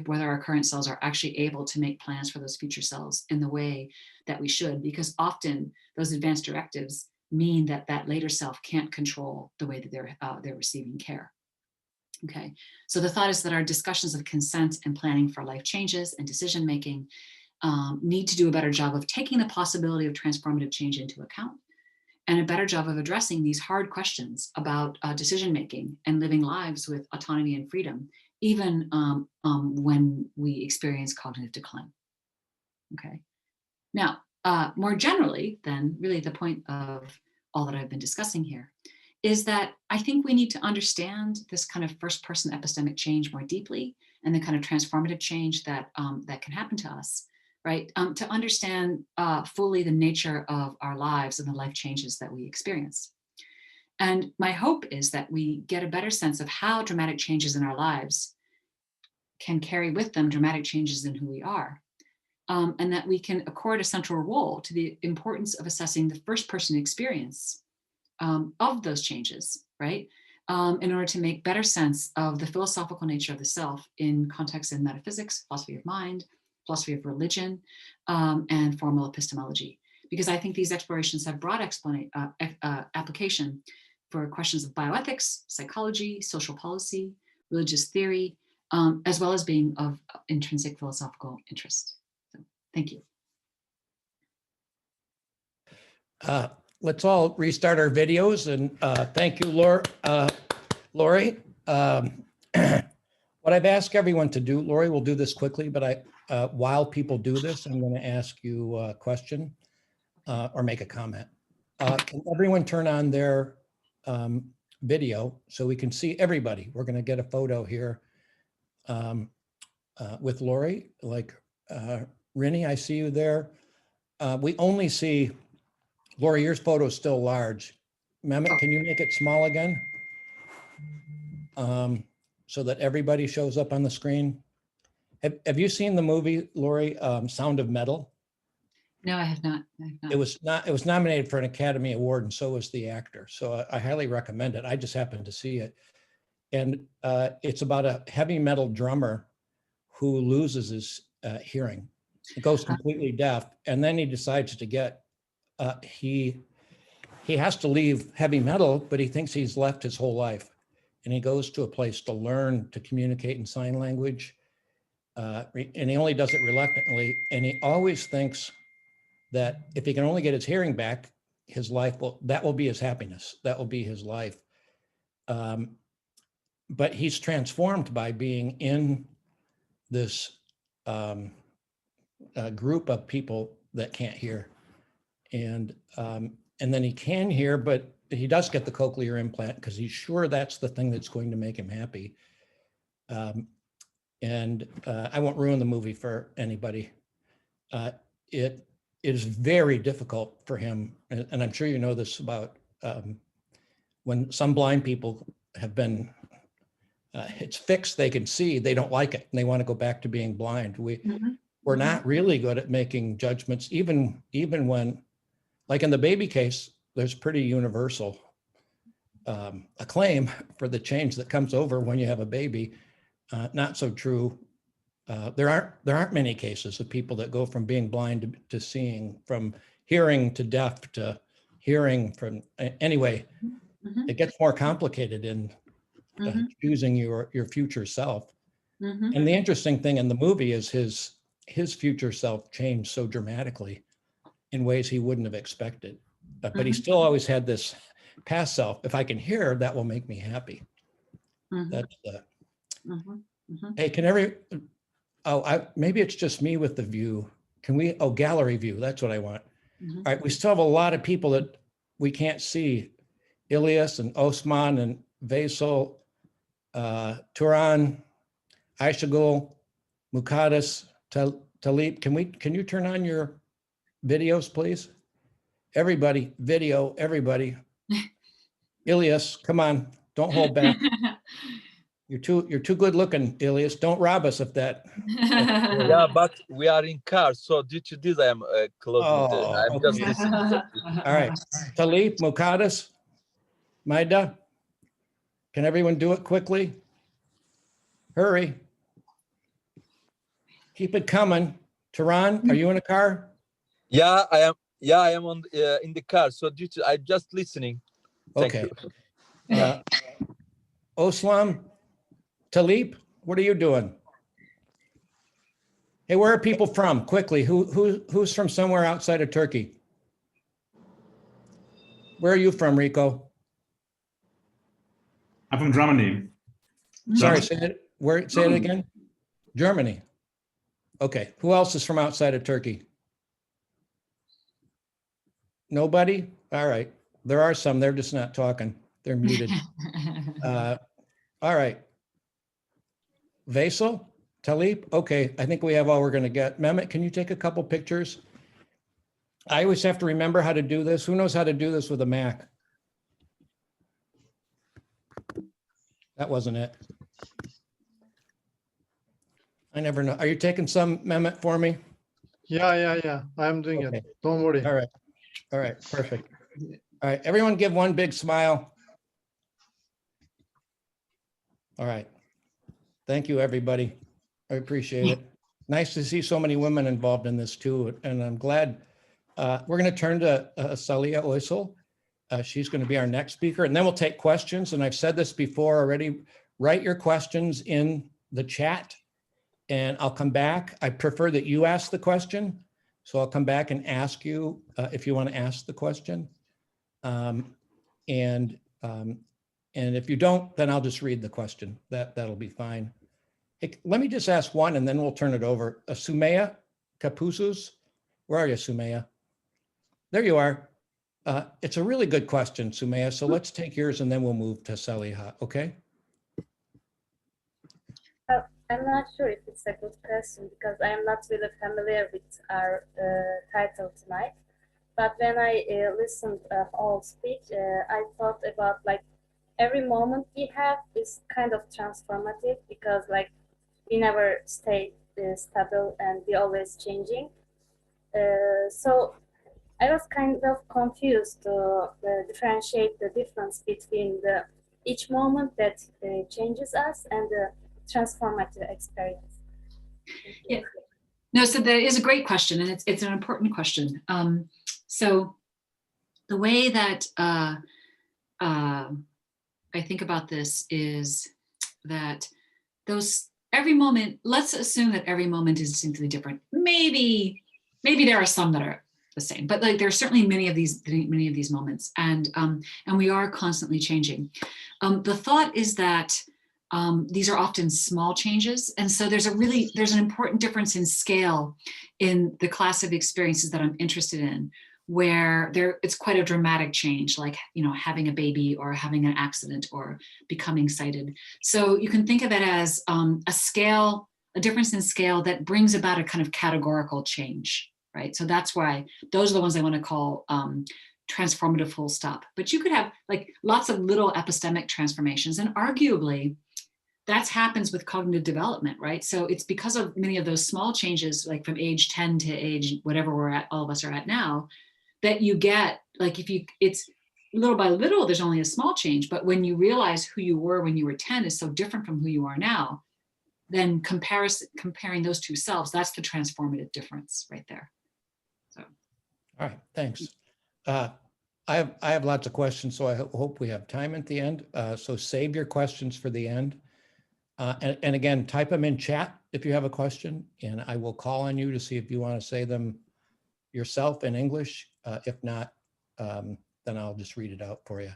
whether our current selves are actually able to make plans for those future selves in the way that we should, because often those advanced directives mean that that later self can't control the way that they're receiving care. Okay, so the thought is that our discussions of consent and planning for life changes and decision making need to do a better job of taking the possibility of transformative change into account, and a better job of addressing these hard questions about decision making and living lives with autonomy and freedom, even when we experience cognitive decline. Okay, now more generally, then, really the point of all that I've been discussing here is that I think we need to understand this kind of first person epistemic change more deeply, and the kind of transformative change that that can happen to us, right? To understand fully the nature of our lives and the life changes that we experience. And my hope is that we get a better sense of how dramatic changes in our lives can carry with them dramatic changes in who we are. And that we can accord a central role to the importance of assessing the first person experience of those changes, right? In order to make better sense of the philosophical nature of the self in contexts in metaphysics, philosophy of mind, philosophy of religion, and formal epistemology. Because I think these explorations have broad application for questions of bioethics, psychology, social policy, religious theory, as well as being of intrinsic philosophical interest. Thank you. Let's all restart our videos, and thank you, Laurie. What I've asked everyone to do, Laurie will do this quickly, but while people do this, I'm going to ask you a question or make a comment. Can everyone turn on their video so we can see everybody? We're going to get a photo here with Laurie, like Rini, I see you there. We only see, Laurie, your photo is still large. Mehmet, can you make it small again? So that everybody shows up on the screen. Have you seen the movie, Laurie, Sound of Metal? No, I have not. It was nominated for an Academy Award, and so was the actor. So I highly recommend it. I just happened to see it. And it's about a heavy metal drummer who loses his hearing. He goes completely deaf, and then he decides to get, he has to leave heavy metal, but he thinks he's left his whole life. And he goes to a place to learn to communicate in sign language. And he only does it reluctantly. And he always thinks that if he can only get his hearing back, his life that will be his happiness. That will be his life. But he's transformed by being in this group of people that can't hear. And then he can hear, but he does get the cochlear implant because he's sure that's the thing that's going to make him happy. And I won't ruin the movie for anybody. it is very difficult for him, and I'm sure you know this about when some blind people have been, it's fixed, they can see, they don't like it, and they want to go back to being blind. We're not really good at making judgments, even when, like in the baby case, there's pretty universal acclaim for the change that comes over when you have a baby. Not so true. There aren't many cases of people that go from being blind to seeing, from hearing to deaf to hearing. From anyway, it gets more complicated in choosing your future self. And the interesting thing in the movie is his future self changed so dramatically in ways he wouldn't have expected. But he still always had this past self. If I can hear, that will make me happy. That's hey, maybe it's just me with the view. Can we, gallery view, that's what I want. All right, we still have a lot of people that we can't see. Ilyas and Osman and Vaisal, Turan, Aishagul, Muqaddis, Talib. Can you turn on your videos, please? Everybody, video, everybody. Ilyas, come on, don't hold back. You're too good looking, Ilyas. Don't rob us of that. Yeah, but we are in car, so due to this, I am closing. I'm just listening. All right, Talib, Muqaddis, Maida, can everyone do it quickly? Hurry. Keep it coming. Turan, are you in a car? Yeah, I am. Yeah, I am on in the car. So due to, I'm just listening. Thank Okay. you. Oslam, Talib, what are you doing? Hey, where are people from? Quickly, who's from somewhere outside of Turkey? Where are you from, Rico? I'm from Germany. Sorry, say it again. Germany. Okay. Who else is from outside of Turkey? Nobody? All right. There are some. They're just not talking. They're muted. All right. Vaisal, Talib. Okay. I think we have all we're going to get. Mehmet, can you take a couple pictures? I always have to remember how to do this. Who knows how to do this with a Mac? That wasn't it. I never know. Are you taking some, Mehmet, for me? Yeah. I'm doing it. Don't worry. All right. Perfect. All right. Everyone give one big smile. All right. Thank you, everybody. I appreciate it. Nice to see so many women involved in this too. And I'm glad we're going to turn to Saliha Uysal. She's going to be our next speaker, and then we'll take questions. And I've said this before already, write your questions in the chat and I'll come back. I prefer that you ask the question. So I'll come back and ask you if you want to ask the question. And if you don't, then I'll just read the question. That'll be fine. Hey, let me just ask one and then we'll turn it over. Sumaya Kapusus, where are you, Sumaya? There you are. It's a really good question, Sumaya. So let's take yours and then we'll move to Saliha, okay? I'm not sure if it's a good question because I am not really familiar with our title tonight. But when I listened all speech, I thought about like every moment we have is kind of transformative because like we never stay stable and we always changing. So I was kind of confused to differentiate the difference between each moment that changes us and the transformative experience. Yeah. No, so that is a great question, and it's an important question. So the way that I think about this is that every moment, let's assume that every moment is distinctly different. Maybe there are some that are the same, but like there are certainly many of these moments, and we are constantly changing. The thought is that these are often small changes. And so there's an important difference in scale in the class of experiences that I'm interested in, where it's quite a dramatic change, like, having a baby or having an accident or becoming sighted. So you can think of it as a difference in scale that brings about a kind of categorical change. right? So that's why those are the ones I want to call transformative full stop. But you could have like lots of little epistemic transformations, and arguably that happens with cognitive development, right? So it's because of many of those small changes, like from age 10 to age whatever we're at, all of us are at now, that you get, like if you, it's little by little, there's only a small change, but when you realize who you were when you were 10 is so different from who you are now, then comparing those two selves, that's the transformative difference right there. So. All right, thanks. I have lots of questions, so I hope we have time at the end. So save your questions for the end. And again, type them in chat if you have a question, and I will call on you to see if you want to say them yourself in English. If not, then I'll just read it out for you.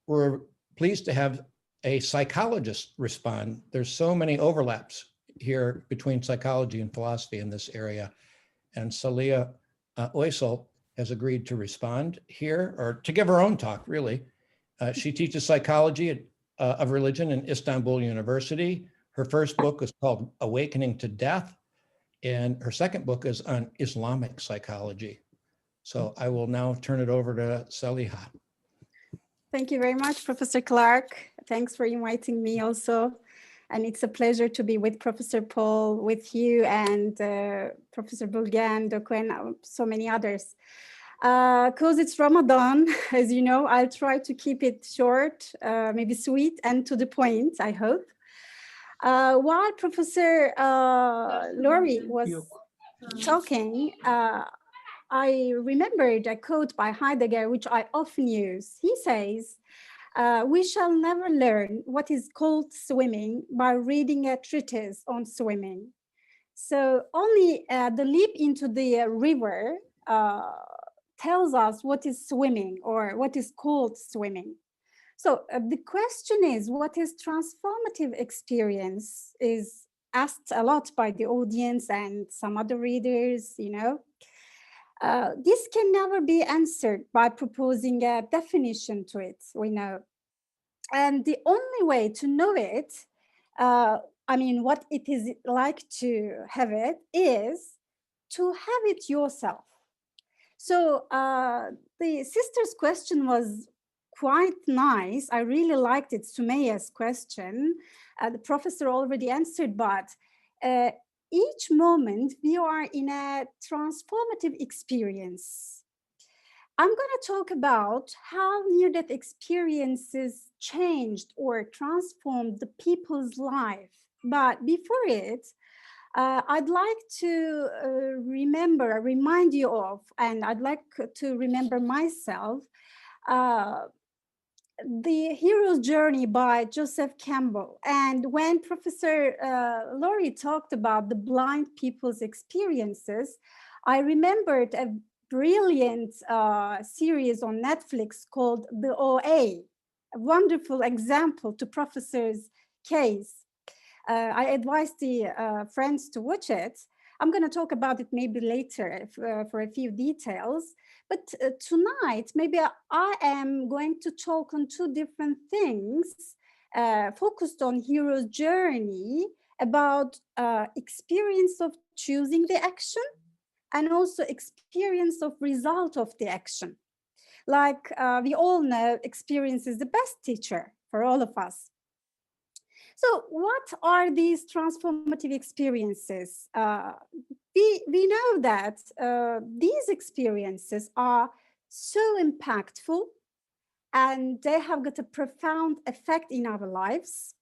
We're pleased to have a psychologist respond. There's so many overlaps here between psychology and philosophy in this area. And Saliha Uysal has agreed to respond here, or to give her own talk, really. She teaches psychology of religion in Istanbul University. Her first book is called Awakening to Death, and her second book is on Islamic psychology. So I will now turn it over to Saliha. Thank you very much, Professor Clark. Thanks for inviting me also. And it's a pleasure to be with Professor Paul, with you and Professor Bulgan, Doko, and so many others. Because it's Ramadan, as you know, I'll try to keep it short, maybe sweet and to the point, I hope. While Professor Laurie was talking, I remembered a quote by Heidegger, which I often use. He says, we shall never learn what is called swimming by reading a treatise on swimming. So only the leap into the river tells us what is swimming or what is called swimming. So the question is, what is transformative experience is asked a lot by the audience and some other readers, you know. This can never be answered by proposing a definition to it, we know. And the only way to know it, I mean, what it is like to have it, is to have it yourself. So the sister's question was quite nice. I really liked it, Sumeyya's question. The professor already answered, but each moment we are in a transformative experience. I'm going to talk about how near-death experiences changed or transformed the people's life. But before it, I'd like to remind you of, and I'd like to remember myself, The Hero's Journey by Joseph Campbell. And when Professor Laurie talked about the blind people's experiences, I remembered a brilliant series on Netflix called The OA, a wonderful example to Professor's case. I advise the friends to watch it. I'm going to talk about it maybe later for a few details. But tonight, maybe I am going to talk on two different things focused on hero's journey, about experience of choosing the action and also experience of result of the action. Like we all know, experience is the best teacher for all of us. So what are these transformative experiences? We know that these experiences are so impactful and they have got a profound effect in our lives.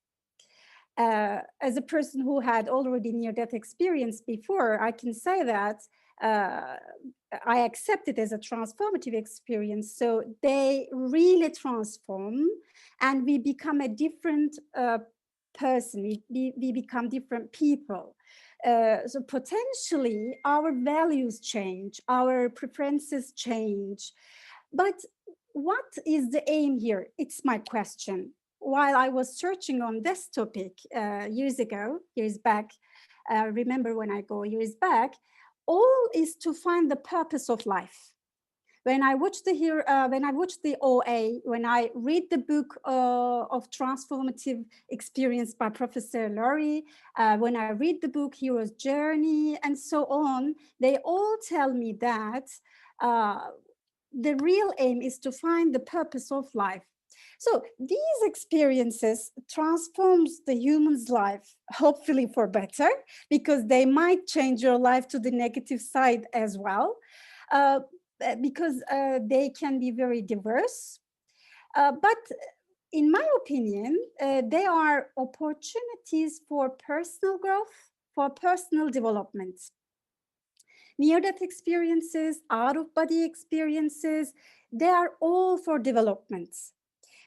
As a person who had already near-death experience before, I can say that I accept it as a transformative experience. So they really transform and we become a different person, we become different people. So potentially our values change, our preferences change. But what is the aim here? It's my question. While I was searching on this topic years back, remember when I go years back, all is to find the purpose of life. When I watch the OA, when I read the book of Transformative Experience by Professor Laurie, when I read the book Hero's Journey, and so on, they all tell me that the real aim is to find the purpose of life. So these experiences transforms the human's life, hopefully for better, because they might change your life to the negative side as well. Because they can be very diverse. But in my opinion, they are opportunities for personal growth, for personal development. Near-death experiences, out-of-body experiences, they are all for development.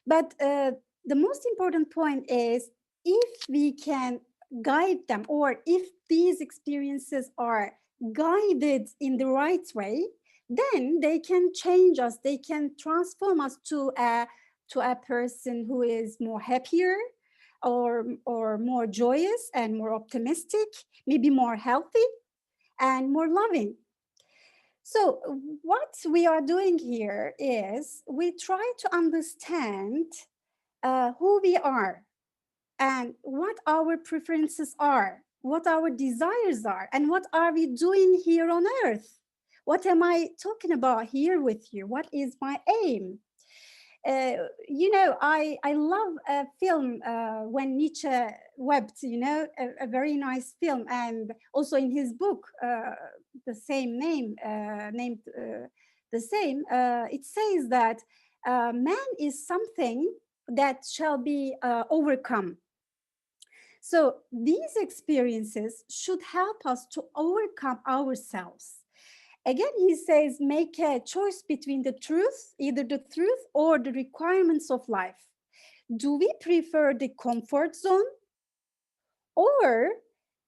But the most important point is if we can guide them, or if these experiences are guided in the right way, then they can change us, they can transform us to a person who is more happier, or more joyous and more optimistic, maybe more healthy and more loving. So what we are doing here is we try to understand who we are and what our preferences are, what our desires are, and what are we doing here on earth. What am I talking about here with you? What is my aim? You know, I love a film when Nietzsche wept, you know, a very nice film. And also in his book, the same name, named the same, it says that man is something that shall be overcome. So these experiences should help us to overcome ourselves. Again, he says, make a choice between the truth, either the truth or the requirements of life. Do we prefer the comfort zone? Or,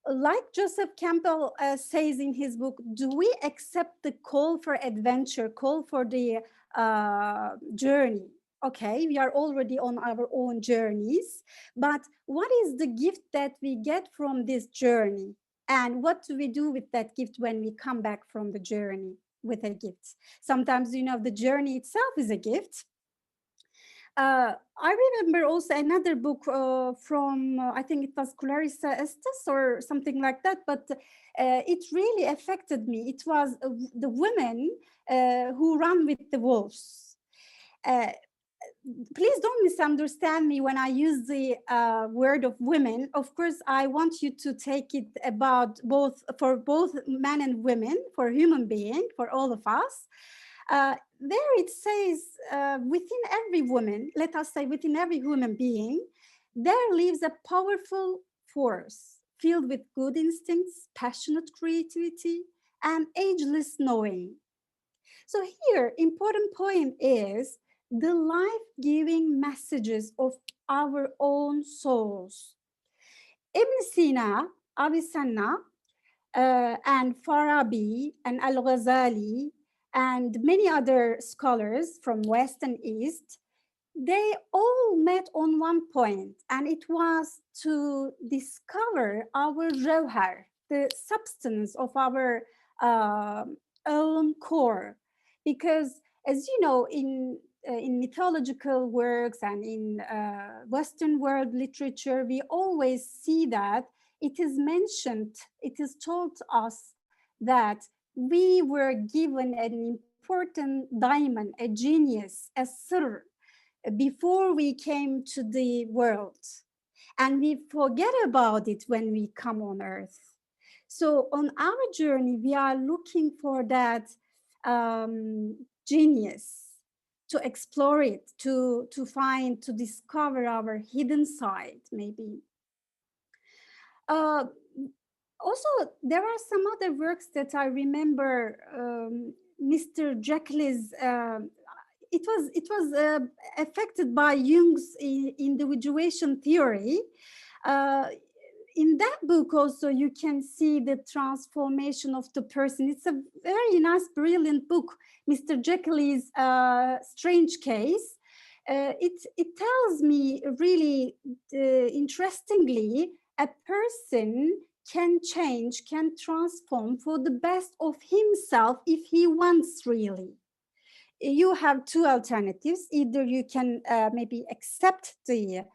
like Joseph Campbell says in his book, do we accept the call for adventure, call for the journey? Okay, we are already on our own journeys, but what is the gift that we get from this journey? And what do we do with that gift when we come back from the journey with a gift? Sometimes, you know, the journey itself is a gift. I remember also another book from, I think it was Clarissa Estes or something like that, but it really affected me. It was the women who run with the wolves. Please don't misunderstand me when I use the word of women. Of course, I want you to take it about for both men and women, for human being, for all of us. There it says, within every woman, let us say within every human being, there lives a powerful force filled with good instincts, passionate creativity, and ageless knowing. So here, important point is the life-giving messages of our own souls. Ibn Sina, Avicenna, and Farabi, and Al-Ghazali, and many other scholars from West and East, they all met on one point, and it was to discover our jawhar, the substance of our own core. Because, as you know, in mythological works and in Western world literature, we always see that it is mentioned, it is told to us that we were given an important diamond, a genius, a sir, before we came to the world. And we forget about it when we come on earth. So on our journey, we are looking for that genius, to explore it, to find, to discover our hidden side, maybe. Also, there are some other works that I remember. Mr. Jekyll's, it was affected by Jung's individuation theory. In that book also, you can see the transformation of the person. It's a very nice, brilliant book, Mr. Jekyll's Strange Case. It tells me really interestingly, a person can change, can transform for the best of himself if he wants really. you have two alternatives. Either you can maybe accept the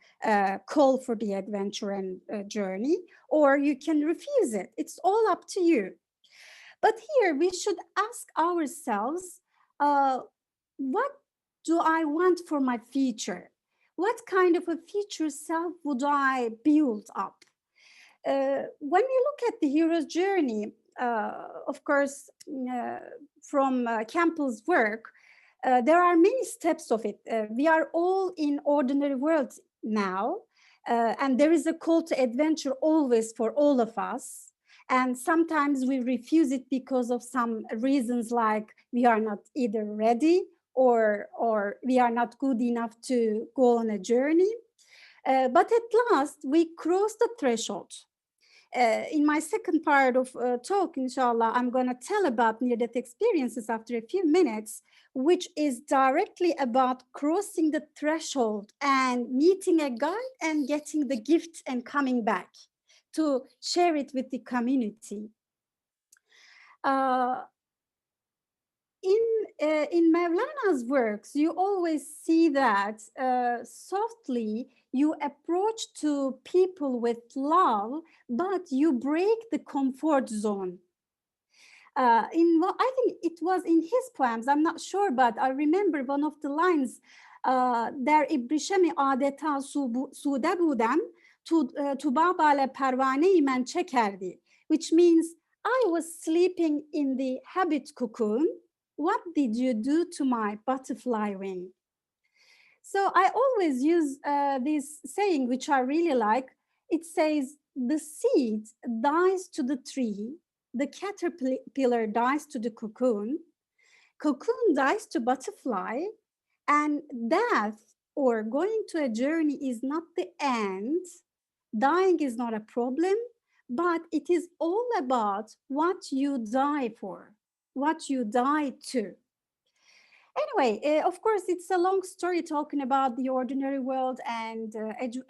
call for the adventure and journey, or you can refuse it. It's all up to you. But here we should ask ourselves, what do I want for my future? What kind of a future self would I build up? When we look at the hero's journey, of course, from Campbell's work, there are many steps of it. We are all in ordinary world now, and there is a call to adventure always for all of us. And sometimes we refuse it because of some reasons, like we are not either ready or we are not good enough to go on a journey. But at last, we cross the threshold. In my second part of talk, inshallah, I'm going to tell about near-death experiences after a few minutes, which is directly about crossing the threshold and meeting a guide and getting the gift and coming back to share it with the community. In Mevlana's works, you always see that softly you approach to people with love, but you break the comfort zone. I think it was in his poems, I'm not sure, but I remember one of the lines, در ابریشم عادتا سوده بودم تو بابال پروانه من چه کردی, which means I was sleeping in the habit cocoon. What did you do to my butterfly wing? So I always use this saying, which I really like. It says, the seed dies to the tree, the caterpillar dies to the cocoon dies to butterfly, and death or going to a journey is not the end. Dying is not a problem, but it is all about what you die for, what you die to. Anyway, of course, it's a long story talking about the ordinary world and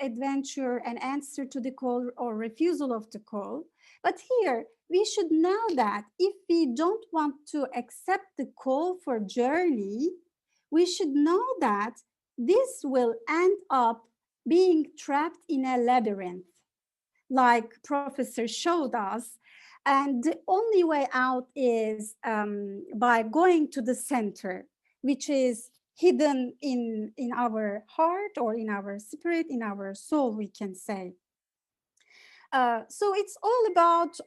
adventure and answer to the call or refusal of the call. But here, we should know that if we don't want to accept the call for journey, we should know that this will end up being trapped in a labyrinth, like Professor showed us. And the only way out is by going to the center, which is hidden in our heart or in our spirit, in our soul, we can say. So it's all about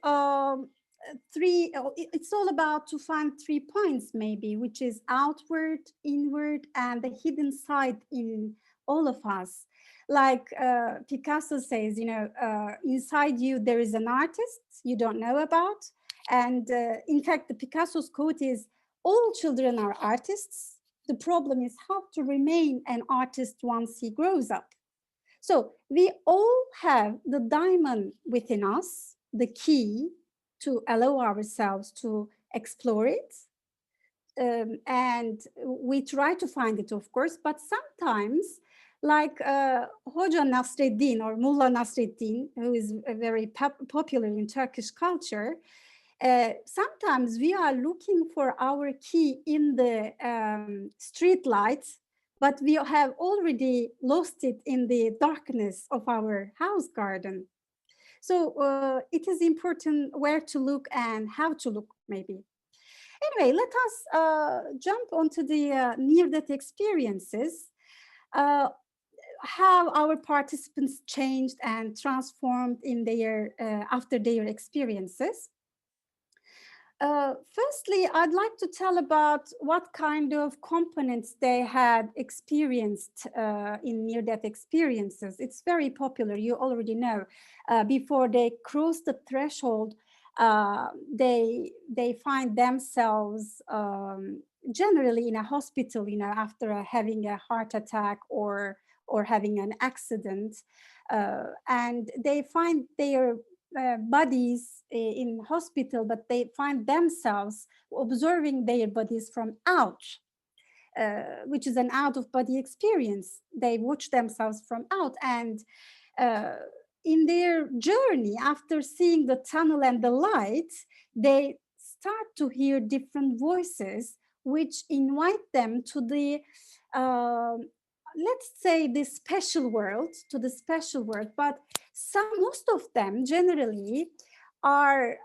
it's all about to find 3 points maybe, which is outward, inward, and the hidden side in all of us. Like Picasso says, inside you there is an artist you don't know about. And in fact, the Picasso's quote is, all children are artists. The problem is how to remain an artist once he grows up. So we all have the diamond within us, the key to allow ourselves to explore it. And we try to find it, of course, but sometimes, like Hoca Nasreddin or Mullah Nasreddin, who is very popular in Turkish culture, sometimes we are looking for our key in the street lights, but we have already lost it in the darkness of our house garden. So it is important where to look and how to look, maybe. Anyway, let us jump onto the near-death experiences, how our participants changed and transformed in their after their experiences. Firstly, I'd like to tell about what kind of components they had experienced in near-death experiences. It's very popular, you already know. Before they cross the threshold, they find themselves generally in a hospital, after having a heart attack or having an accident, and they find their bodies in hospital, but they find themselves observing their bodies from out, which is an out-of-body experience. They watch themselves from out, and in their journey, after seeing the tunnel and the light, they start to hear different voices, which invite them to the, let's say, the special world, but most of them generally are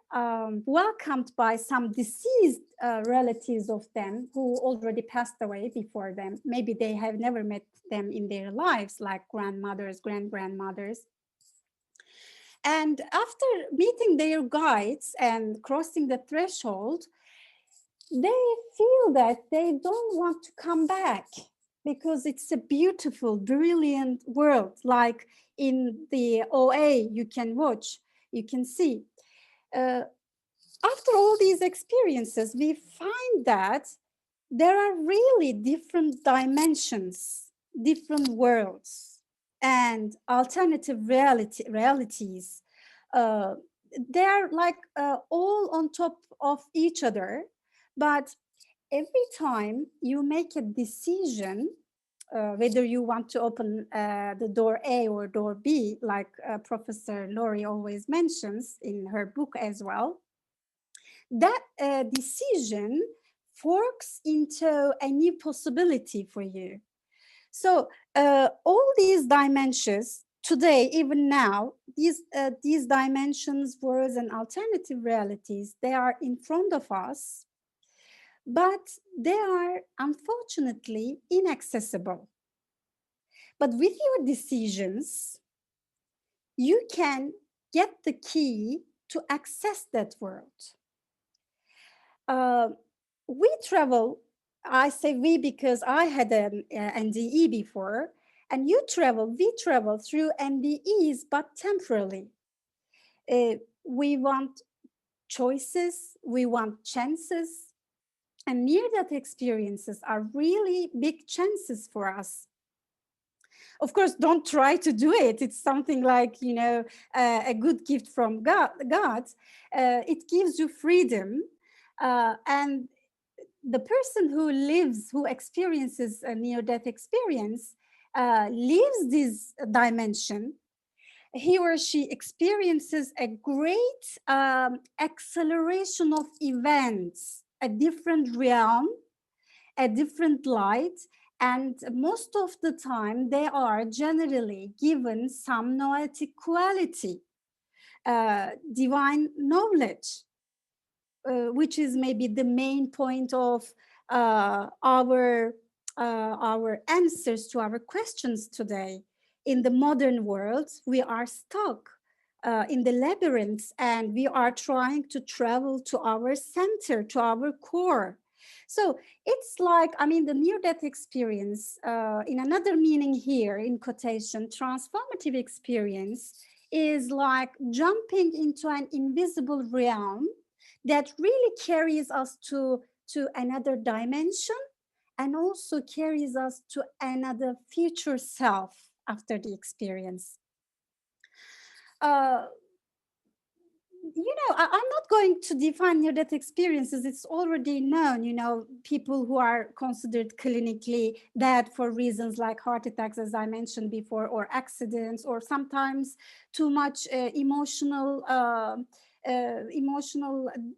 welcomed by some deceased relatives of them who already passed away before them. Maybe they have never met them in their lives, like grandmothers, grandmothers. And after meeting their guides and crossing the threshold, they feel that they don't want to come back because it's a beautiful, brilliant world. Like in the OA, you can watch, you can see. After all these experiences, we find that there are really different dimensions, different worlds, and alternative realities. They're like all on top of each other, but every time you make a decision, whether you want to open the door A or door B, like Professor Laurie always mentions in her book as well, that decision forks into a new possibility for you. So all these dimensions today, even now, these dimensions, worlds, and alternative realities, they are in front of us, but they are unfortunately inaccessible. But with your decisions, you can get the key to access that world. We travel, I say we because I had an NDE before, and we travel through NDEs, but temporarily. We want choices, we want chances, and near-death experiences are really big chances for us. Of course, don't try to do it. It's something like, you know, a good gift from God. It gives you freedom, and the person who experiences a near-death experience leaves this dimension. He or she experiences a great acceleration of events, a different realm, a different light, and most of the time they are generally given some noetic quality, divine knowledge, which is maybe the main point of our answers to our questions today. In the modern world, we are stuck in the labyrinths, and we are trying to travel to our center, to our core. So it's like, I mean, the near-death experience, in another meaning here, in quotation, transformative experience is like jumping into an invisible realm that really carries us to another dimension, and also carries us to another future self after the experience. You know, I'm not going to define near-death experiences. It's already known, you know, people who are considered clinically dead for reasons like heart attacks, as I mentioned before, or accidents, or sometimes too much emotional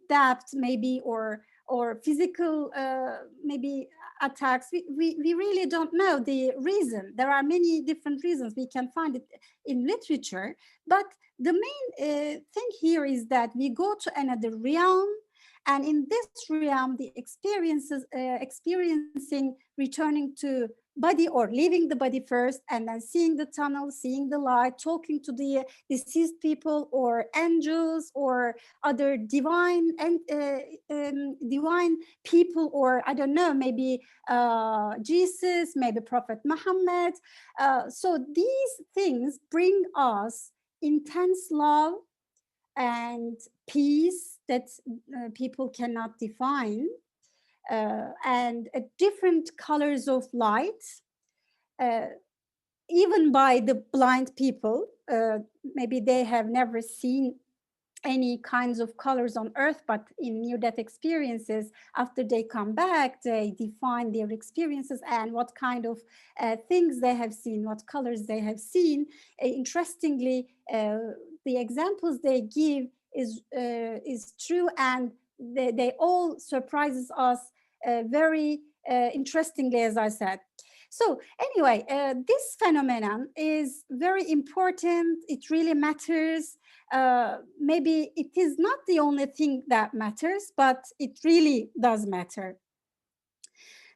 depth, maybe, or physical maybe attacks. We really don't know the reason. There are many different reasons. We can find it in literature, but the main thing here is that we go to another realm, and in this realm, the experiencing returning to body, or leaving the body first, and then seeing the tunnel, seeing the light, talking to the deceased people, or angels, or other divine and divine people, or I don't know, maybe Jesus, maybe Prophet Muhammad. So these things bring us intense love and peace that people cannot define, and different colors of light, even by the blind people. Maybe they have never seen any kinds of colors on earth, but in near-death experiences, after they come back, they define their experiences and what kind of things they have seen, what colors they have seen. Interestingly, the examples they give is true, and they all surprises us very interestingly, as I said. So anyway, this phenomenon is very important. It really matters. Maybe it is not the only thing that matters, but it really does matter.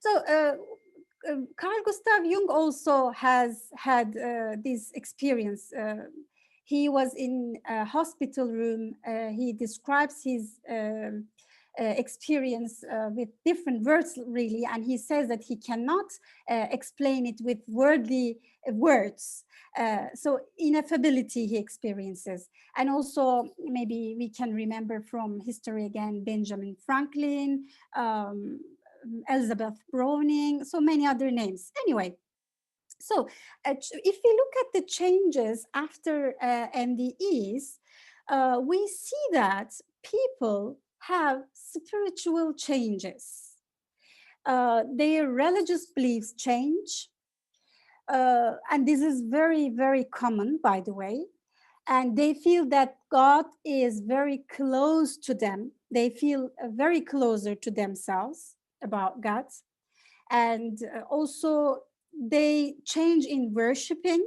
So Carl Gustav Jung also has had this experience. He was in a hospital room. He describes his experience with different words, really, and he says that he cannot explain it with worldly words. So ineffability he experiences. And also maybe we can remember from history again, Benjamin Franklin, Elizabeth Browning, so many other names. Anyway, so if we look at the changes after NDEs, we see that people have spiritual changes. Their religious beliefs change. And this is very, very common, by the way. And they feel that God is very close to them. They feel very closer to themselves about God. And also they change in worshiping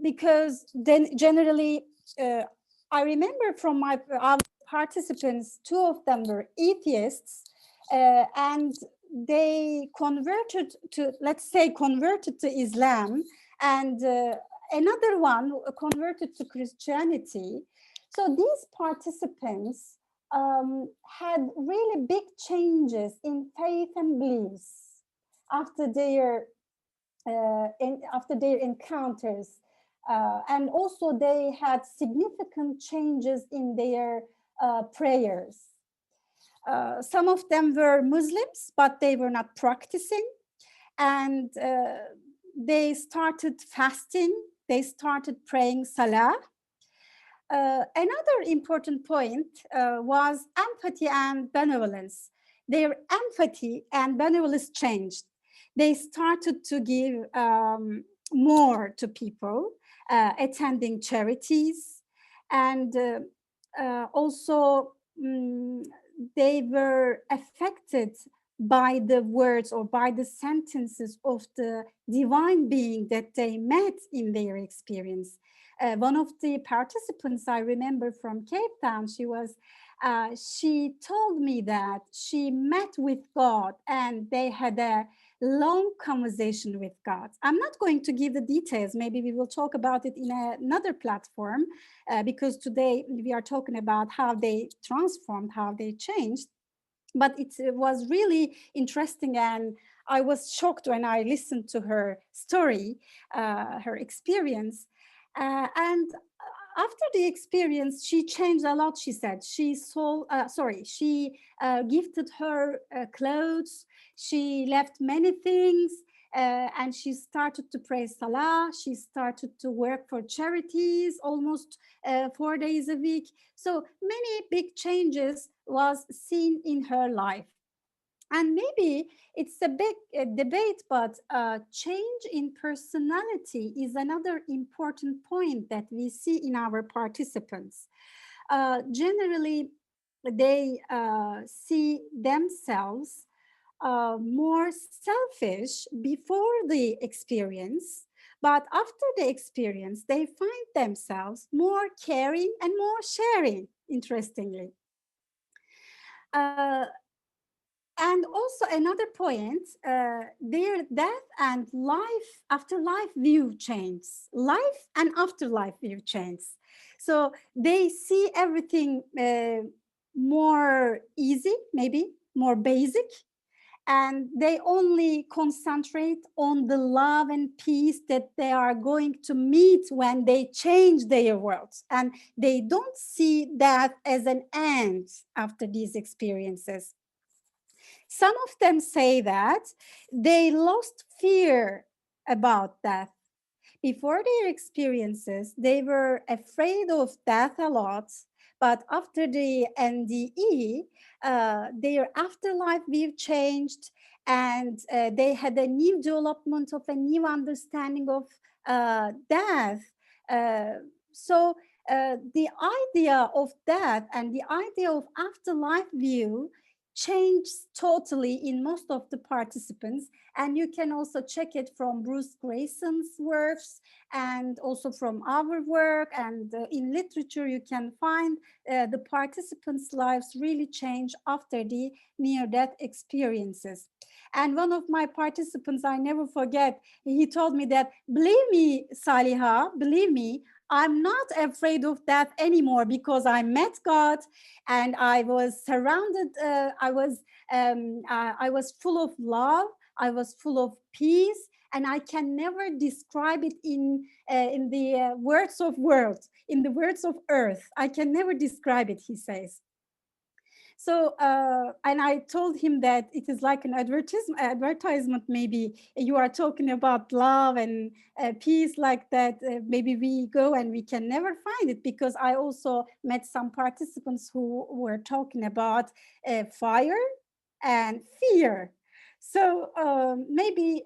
because then generally, I remember from our participants, 2 of them were atheists, and they converted to, let's say, converted to Islam, and another one converted to Christianity. So these participants had really big changes in faith and beliefs after their encounters. And also they had significant changes in their prayers. Some of them were Muslims, but they were not practicing. And they started fasting. They started praying Salah. Another important point was empathy and benevolence. Their empathy and benevolence changed. They started to give more to people, attending charities, and also they were affected by the words or by the sentences of the divine being that they met in their experience. One of the participants I remember from Cape Town, she told me that she met with God and they had a long conversation with God. I'm not going to give the details. Maybe we will talk about it in another platform because today we are talking about how they transformed, how they changed. But it was really interesting, and I was shocked when I listened to her story, her experience. And after the experience, she changed a lot, she said. She gifted her clothes. She left many things, and she started to pray Salah. She started to work for charities almost 4 days a week. So many big changes was seen in her life. And maybe it's a big debate, but change in personality is another important point that we see in our participants. Generally, they see themselves more selfish before the experience, but after the experience, they find themselves more caring and more sharing, interestingly. And also another point, their death and life, afterlife view changes. Life and afterlife view changes. So they see everything more easy, maybe more basic, and they only concentrate on the love and peace that they are going to meet when they change their worlds. And they don't see that as an end after these experiences. Some of them say that they lost fear about death. Before their experiences, they were afraid of death a lot, but after the NDE, their afterlife view changed, and they had a new development of a new understanding of death. So the idea of death and the idea of afterlife view changes totally in most of the participants. And you can also check it from Bruce Grayson's works and also from our work. And in literature, you can find the participants' lives really change after the near-death experiences. And one of my participants, I never forget, he told me that, believe me, Saliha, believe me, I'm not afraid of death anymore because I met God and I was surrounded. I was full of love. I was full of peace, and I can never describe it in the words of world, in the words of earth. I can never describe it, he says. So, and I told him that it is like an advertisement. Maybe you are talking about love and peace like that. Maybe we go and we can never find it, because I also met some participants who were talking about fire and fear. So maybe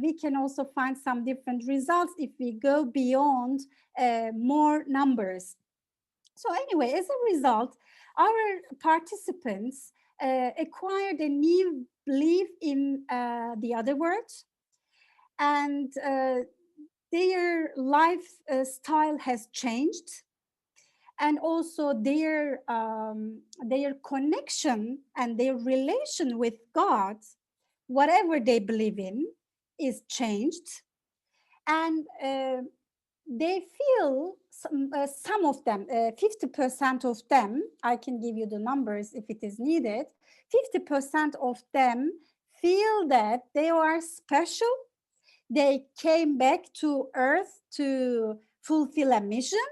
we can also find some different results if we go beyond more numbers. So anyway, as a result, our participants acquired a new belief in the other world, and their lifestyle has changed, and also their connection and their relation with God, whatever they believe in, is changed, and they feel some of them, 50% of them, I can give you the numbers if it is needed, 50% of them feel that they are special. They came back to Earth to fulfill a mission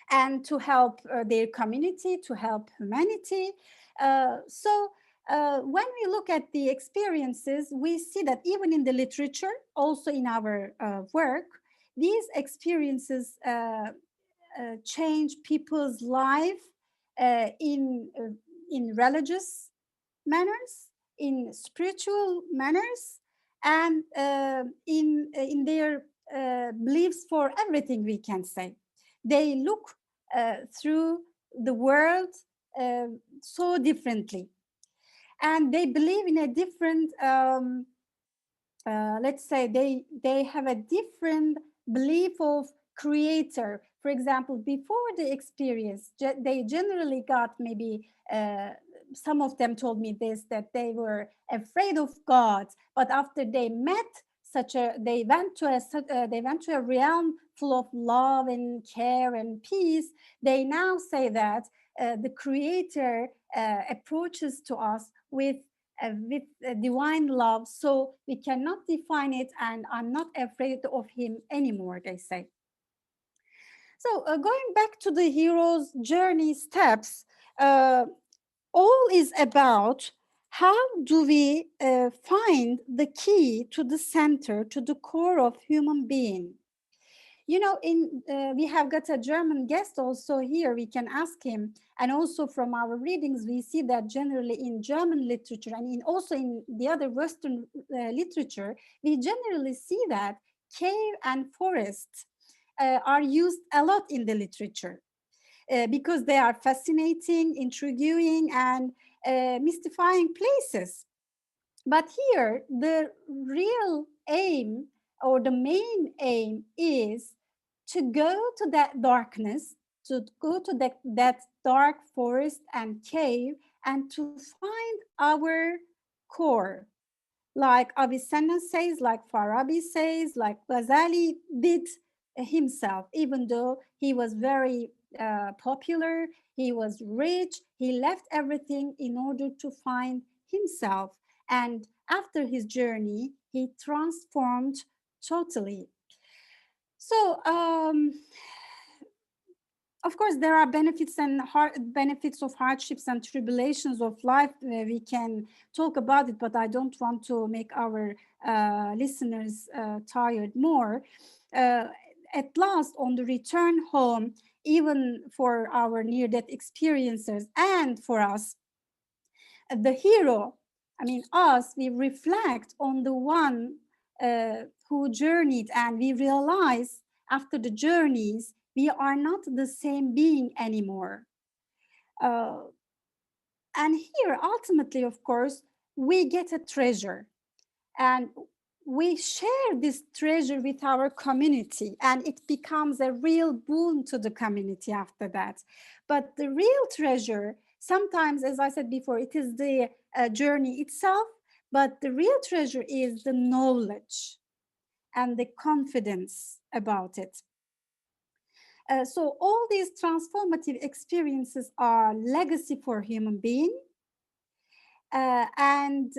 and to help their community, to help humanity. So when we look at the experiences, we see that even in the literature, also in our work, these experiences change people's life in religious manners, in spiritual manners, and in their beliefs for everything, we can say. They look through the world so differently, and they believe in a different let's say they have a different belief of creator. For example, before the experience, they generally got maybe some of them told me this, that they were afraid of God, but after they met they went to a realm full of love and care and peace. They now say that the creator approaches to us with divine love, so we cannot define it, and I'm not afraid of him anymore, they say. So going back to the hero's journey steps, all is about how do we find the key to the center, to the core of human being. You know, we have got a German guest also here. We can ask him. And also from our readings, we see that generally in German literature and also in the other Western literature, we generally see that cave and forest are used a lot in the literature because they are fascinating, intriguing, and mystifying places. But here, the real aim or the main aim is to go to that darkness, to go to that dark forest and cave, and to find our core. Like Avicenna says, like Farabi says, like Ghazali did himself, even though he was very popular, he was rich, he left everything in order to find himself. And after his journey, he transformed totally. So, of course, there are benefits and benefits of hardships and tribulations of life. We can talk about it, but I don't want to make our listeners tired more. At last, on the return home, even for our near-death experiences and for us, the hero, I mean us, we reflect on the one who journeyed, and we realize after the journeys, we are not the same being anymore. And here, ultimately, of course, we get a treasure, and we share this treasure with our community, and it becomes a real boon to the community after that. But the real treasure, sometimes, as I said before, it is the journey itself, but the real treasure is the knowledge and the confidence about it. So all these transformative experiences are legacy for human being, and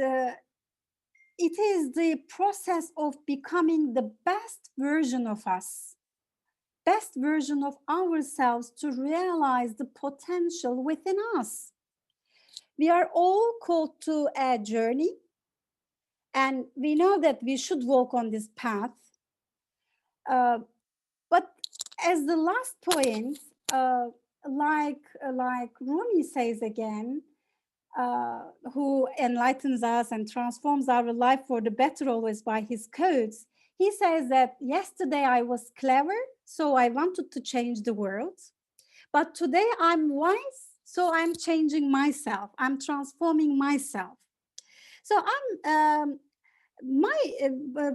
it is the process of becoming the best version of us, best version of ourselves, to realize the potential within us. We are all called to a journey, and we know that we should walk on this path. But as the last point, like Rumi says again, who enlightens us and transforms our life for the better always by his codes, he says that yesterday I was clever, so I wanted to change the world. But today I'm wise, so I'm changing myself. I'm transforming myself. So my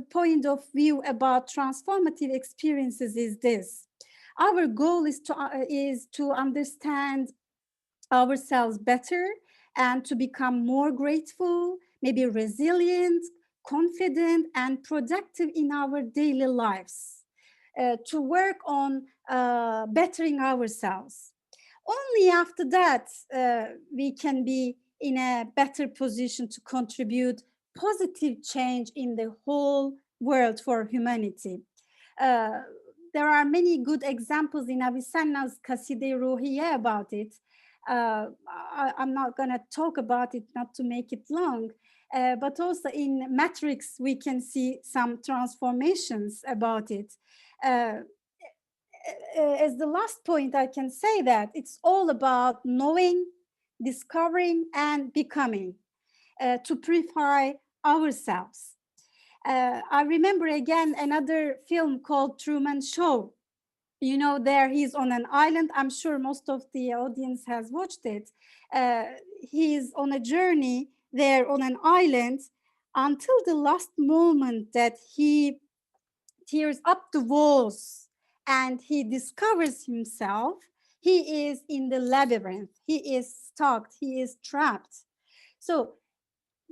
point of view about transformative experiences is this. Our goal is to understand ourselves better and to become more grateful, maybe resilient, confident, and productive in our daily lives, to work on bettering ourselves. Only after that, we can be in a better position to contribute positive change in the whole world for humanity. There are many good examples in Avicenna's Kaside Ruhiye about it. I'm not going to talk about it, not to make it long, but also in Matrix, we can see some transformations about it. As the last point, I can say that it's all about knowing, discovering, and becoming to purify ourselves. I remember again another film called Truman Show. You know, there he's on an island. I'm sure most of the audience has watched it. He's on a journey there on an island until the last moment that he tears up the walls and he discovers himself. He is in the labyrinth. He is stuck. He is trapped. So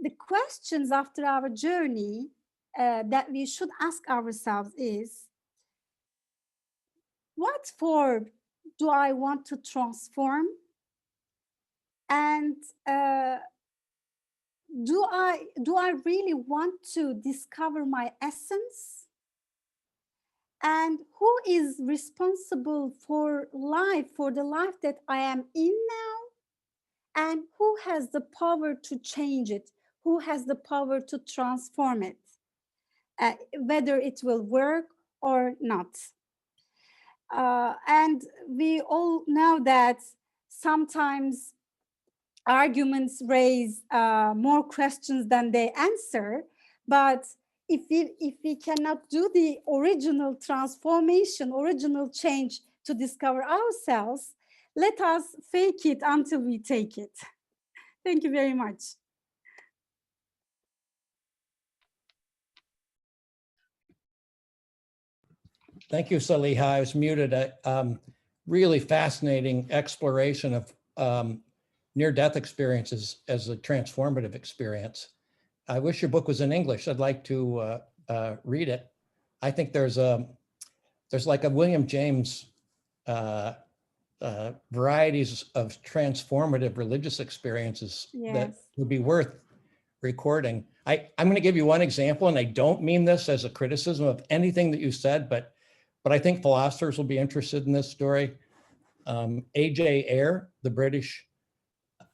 the questions after our journey that we should ask ourselves is, what form do I want to transform? And do I really want to discover my essence? And who is responsible for life, for the life that I am in now? And who has the power to change it? Who has the power to transform it? Whether it will work or not. And we all know that sometimes arguments raise more questions than they answer, but if we cannot do the original transformation, original change to discover ourselves, let us fake it until we take it. Thank you very much. Thank you, Saliha. I was muted. Really fascinating exploration of near-death experiences as a transformative experience. I wish your book was in English. I'd like to read it. I think there's like a William James varieties of transformative religious experiences that would be worth recording. I'm going to give you one example, and I don't mean this as a criticism of anything that you said, but I think philosophers will be interested in this story. A.J. Ayer, the British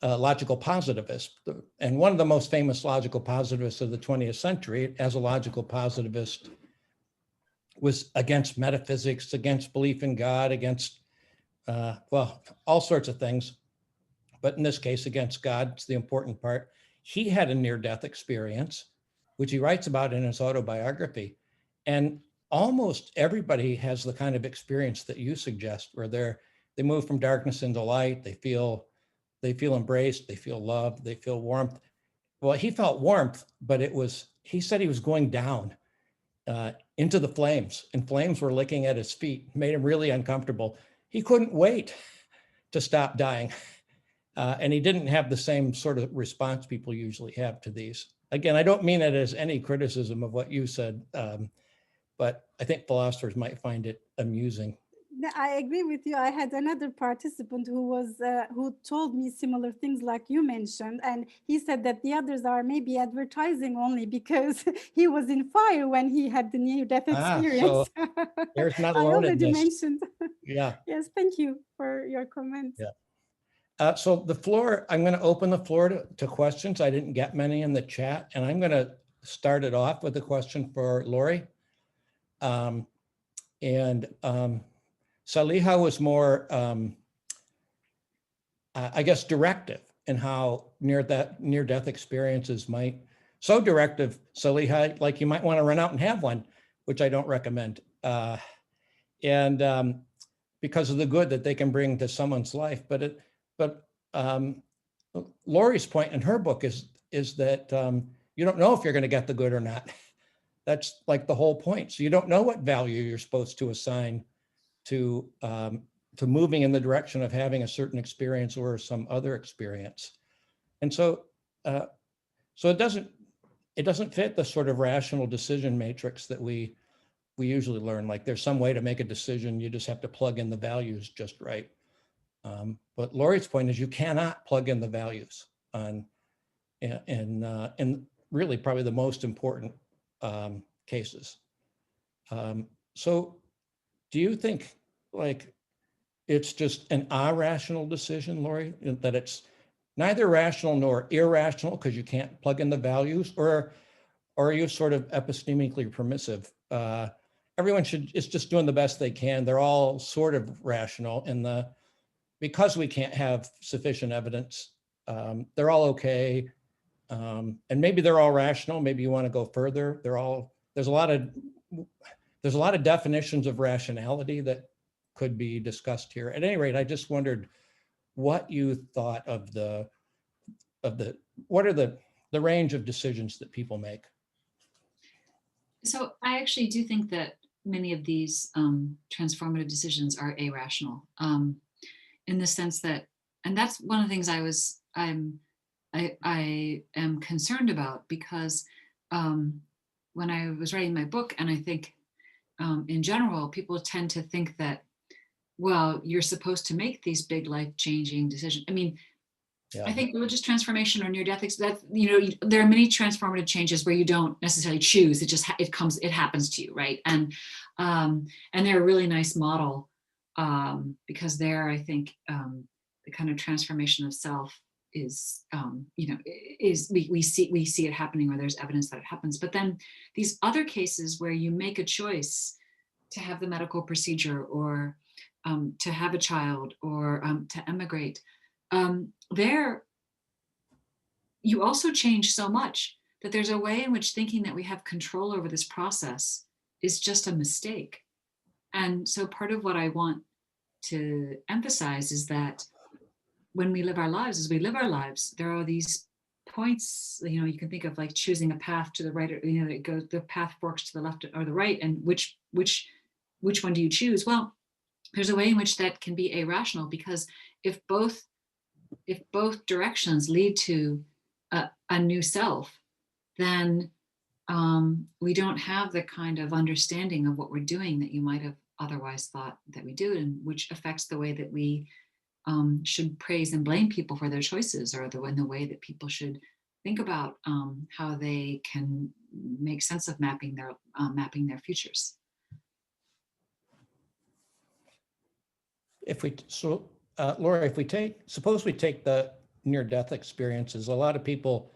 logical positivist, and one of the most famous logical positivists of the 20th century, as a logical positivist, was against metaphysics, against belief in God, against, well, all sorts of things. But in this case, against God, it's the important part. He had a near-death experience, which he writes about in his autobiography. And almost everybody has the kind of experience that you suggest, where they move from darkness into light. They feel they feel embraced, they feel loved, they feel warmth. Well, he felt warmth, but he said he was going down into the flames, and flames were licking at his feet, made him really uncomfortable. He couldn't wait to stop dying. And he didn't have the same sort of response people usually have to these. Again, I don't mean it as any criticism of what you said, but I think philosophers might find it amusing. I agree with you. I had another participant who told me similar things like you mentioned, and he said that the others are maybe advertising only because he was in fire when he had the near-death experience. So there's not I alone in already this. mentioned. Yeah. Yes, thank you for your comments. Yeah. So the floor, I'm going to open the floor to questions. I didn't get many in the chat, and I'm going to start it off with a question for Laurie. Saliha was more, I guess, directive in how near-death experiences might, so directive, Saliha, like you might want to run out and have one, which I don't recommend. Because of the good that they can bring to someone's life. But Laurie's point in her book is that you don't know if you're going to get the good or not. That's like the whole point. So you don't know what value you're supposed to assign to moving in the direction of having a certain experience or some other experience. And so it doesn't fit the sort of rational decision matrix that we usually learn. Like there's some way to make a decision, you just have to plug in the values just right. But Laurie's point is you cannot plug in the values in really probably the most important cases. So do you think like it's just an irrational decision, Laurie, that it's neither rational nor irrational because you can't plug in the values, or are you sort of epistemically permissive? Everyone is just doing the best they can. They're all sort of rational, and because we can't have sufficient evidence, they're all okay. And maybe they're all rational. Maybe you want to go further. There's a lot of definitions of rationality that could be discussed here. At any rate, I just wondered what you thought of what are the range of decisions that people make? So I actually do think that many of these transformative decisions are irrational, in the sense that, and that's one of the things I am concerned about, because when I was writing my book, and I think in general, people tend to think that, well, you're supposed to make these big life-changing decisions. I mean, I think religious transformation or near-death, there are many transformative changes where you don't necessarily choose. It happens to you, right? And they're a really nice model because there, I think, the kind of transformation of self is, we see it happening, where there's evidence that it happens. But then these other cases where you make a choice to have the medical procedure, or to have a child, or to emigrate, there you also change so much that there's a way in which thinking that we have control over this process is just a mistake. And so part of what I want to emphasize is that when we live our lives, as we live our lives, there are these points, you can think of like choosing a path to the right, or, the path forks to the left or the right, and which one do you choose? Well, there's a way in which that can be irrational, because if both directions lead to a new self, then we don't have the kind of understanding of what we're doing that you might have otherwise thought that we do, and which affects the way that we should praise and blame people for their choices, or the way that people should think about how they can make sense of mapping their futures. Laurie, suppose we take the near-death experiences. A lot of people,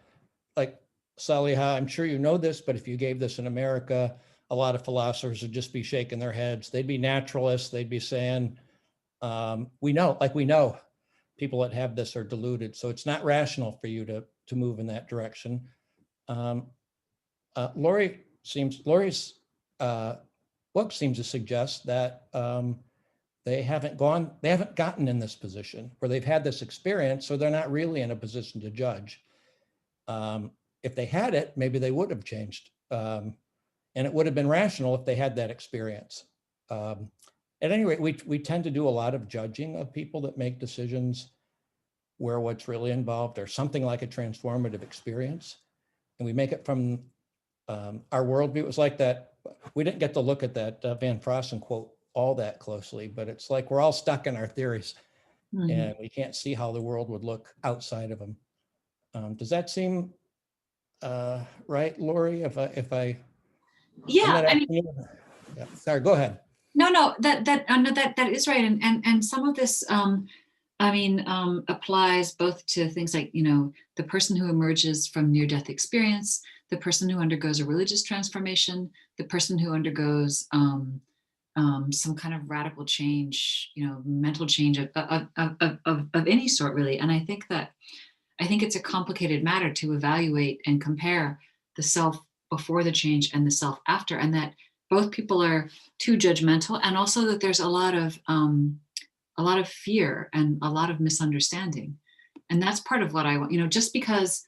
like Saliha, I'm sure you know this, but if you gave this in America, a lot of philosophers would just be shaking their heads. They'd be naturalists. They'd be saying, we know people that have this are deluded. So it's not rational for you to move in that direction. Laurie's book seems to suggest that they haven't gotten in this position where they've had this experience, so they're not really in a position to judge. If they had it, maybe they would have changed. And it would have been rational if they had that experience. At any rate, we tend to do a lot of judging of people that make decisions where what's really involved or something like a transformative experience. And we make it from our worldview. It was like that. We didn't get to look at that Van Frosten quote all that closely, but it's like we're all stuck in our theories and we can't see how the world would look outside of them. Does that seem right, Laurie? If I Yeah, I mean, yeah. Sorry, go ahead. No, that is right, and some of this, applies both to things like, the person who emerges from near-death experience, the person who undergoes a religious transformation, the person who undergoes some kind of radical change, mental change of any sort, really. And I think it's a complicated matter to evaluate and compare the self before the change and the self after, and that both people are too judgmental, and also that there's a lot of fear and a lot of misunderstanding. And that's part of what I want, just because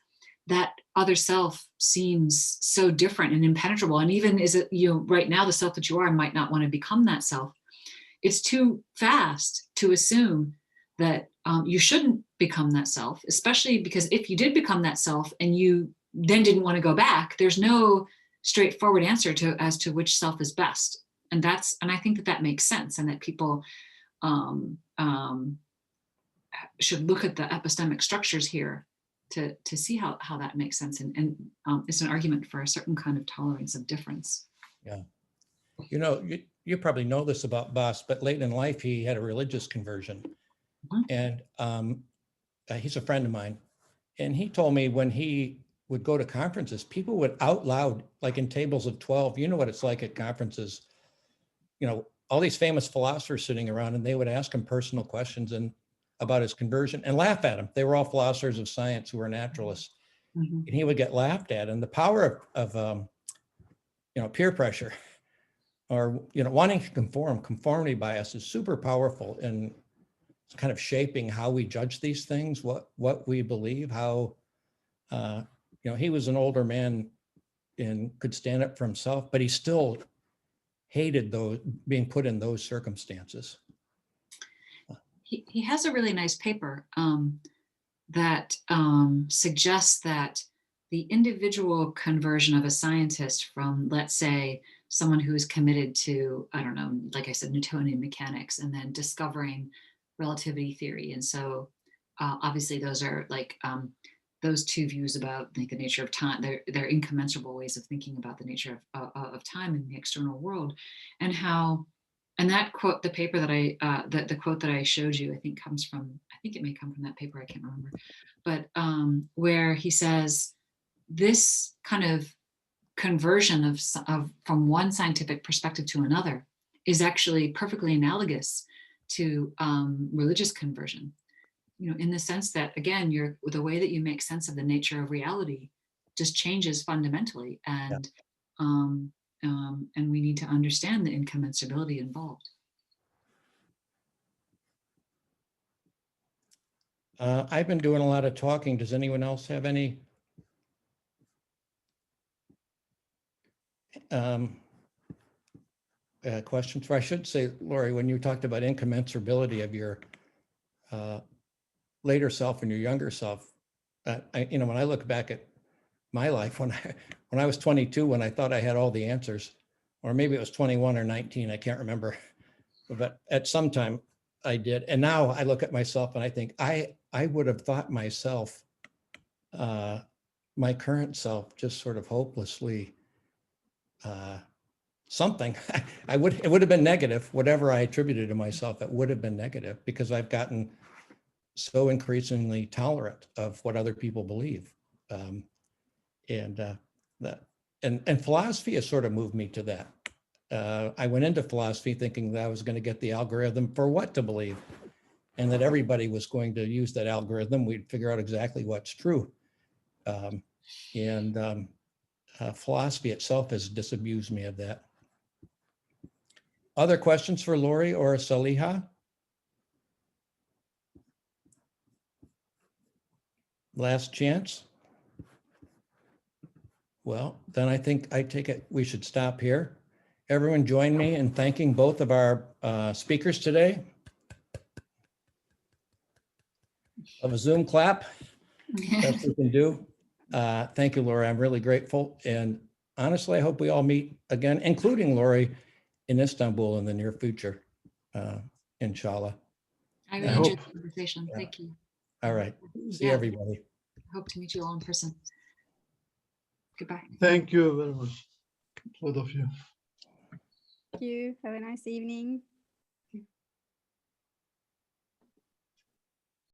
that other self seems so different and impenetrable, and even is it, right now the self that you are might not want to become that self. It's too fast to assume that you shouldn't become that self, especially because if you did become that self and you then didn't want to go back, there's no straightforward answer as to which self is best. And I think that makes sense, and that people should look at the epistemic structures here to see how that makes sense. And it's an argument for a certain kind of tolerance of difference. Yeah. You probably know this about Bas, but late in life, he had a religious conversion. And he's a friend of mine. And he told me when he would go to conferences, people would out loud, like in tables of 12, you know what it's like at conferences, all these famous philosophers sitting around, and they would ask him personal questions about his conversion and laugh at him. They were all philosophers of science who were naturalists. And he would get laughed at. And the power of peer pressure or, wanting to conformity bias is super powerful in kind of shaping how we judge these things, what we believe, how, he was an older man and could stand up for himself, but he still hated those being put in those circumstances. He has a really nice paper that suggests that the individual conversion of a scientist from, let's say, someone who is committed to, I don't know, like I said, Newtonian mechanics, and then discovering relativity theory. And so obviously those are like those two views about the nature of time. They're incommensurable ways of thinking about the nature of time in the external world, and how. And that quote, the paper that the quote that I showed you, I think it may come from that paper, I can't remember, but where he says this kind of conversion of from one scientific perspective to another is actually perfectly analogous to religious conversion, in the sense that, again, the way that you make sense of the nature of reality just changes fundamentally, and and we need to understand the incommensurability involved. I've been doing a lot of talking. Does anyone else have any questions? Or I should say, Laurie, when you talked about incommensurability of your later self and your younger self, when I look back at my life, when I was 22, when I thought I had all the answers, or maybe it was 21 or 19, I can't remember, but at some time I did. And now I look at myself and I think I would have thought myself, my current self, just sort of hopelessly something. It would have been negative. Whatever I attributed to myself, it would have been negative, because I've gotten so increasingly tolerant of what other people believe. And philosophy has sort of moved me to that. I went into philosophy thinking that I was going to get the algorithm for what to believe, and that everybody was going to use that algorithm. We'd figure out exactly what's true. Philosophy itself has disabused me of that. Other questions for Laurie or Saliha? Last chance? Well, then I think I take it we should stop here. Everyone join me in thanking both of our speakers today. Of a Zoom clap, best we can do. Thank you, Laurie. I'm really grateful. And honestly, I hope we all meet again, including Laurie, in Istanbul in the near future, inshallah. I really enjoyed the conversation. Thank you. All right. See everybody. Hope to meet you all in person. Goodbye. Thank you very much, both of you. Thank you. Have a nice evening.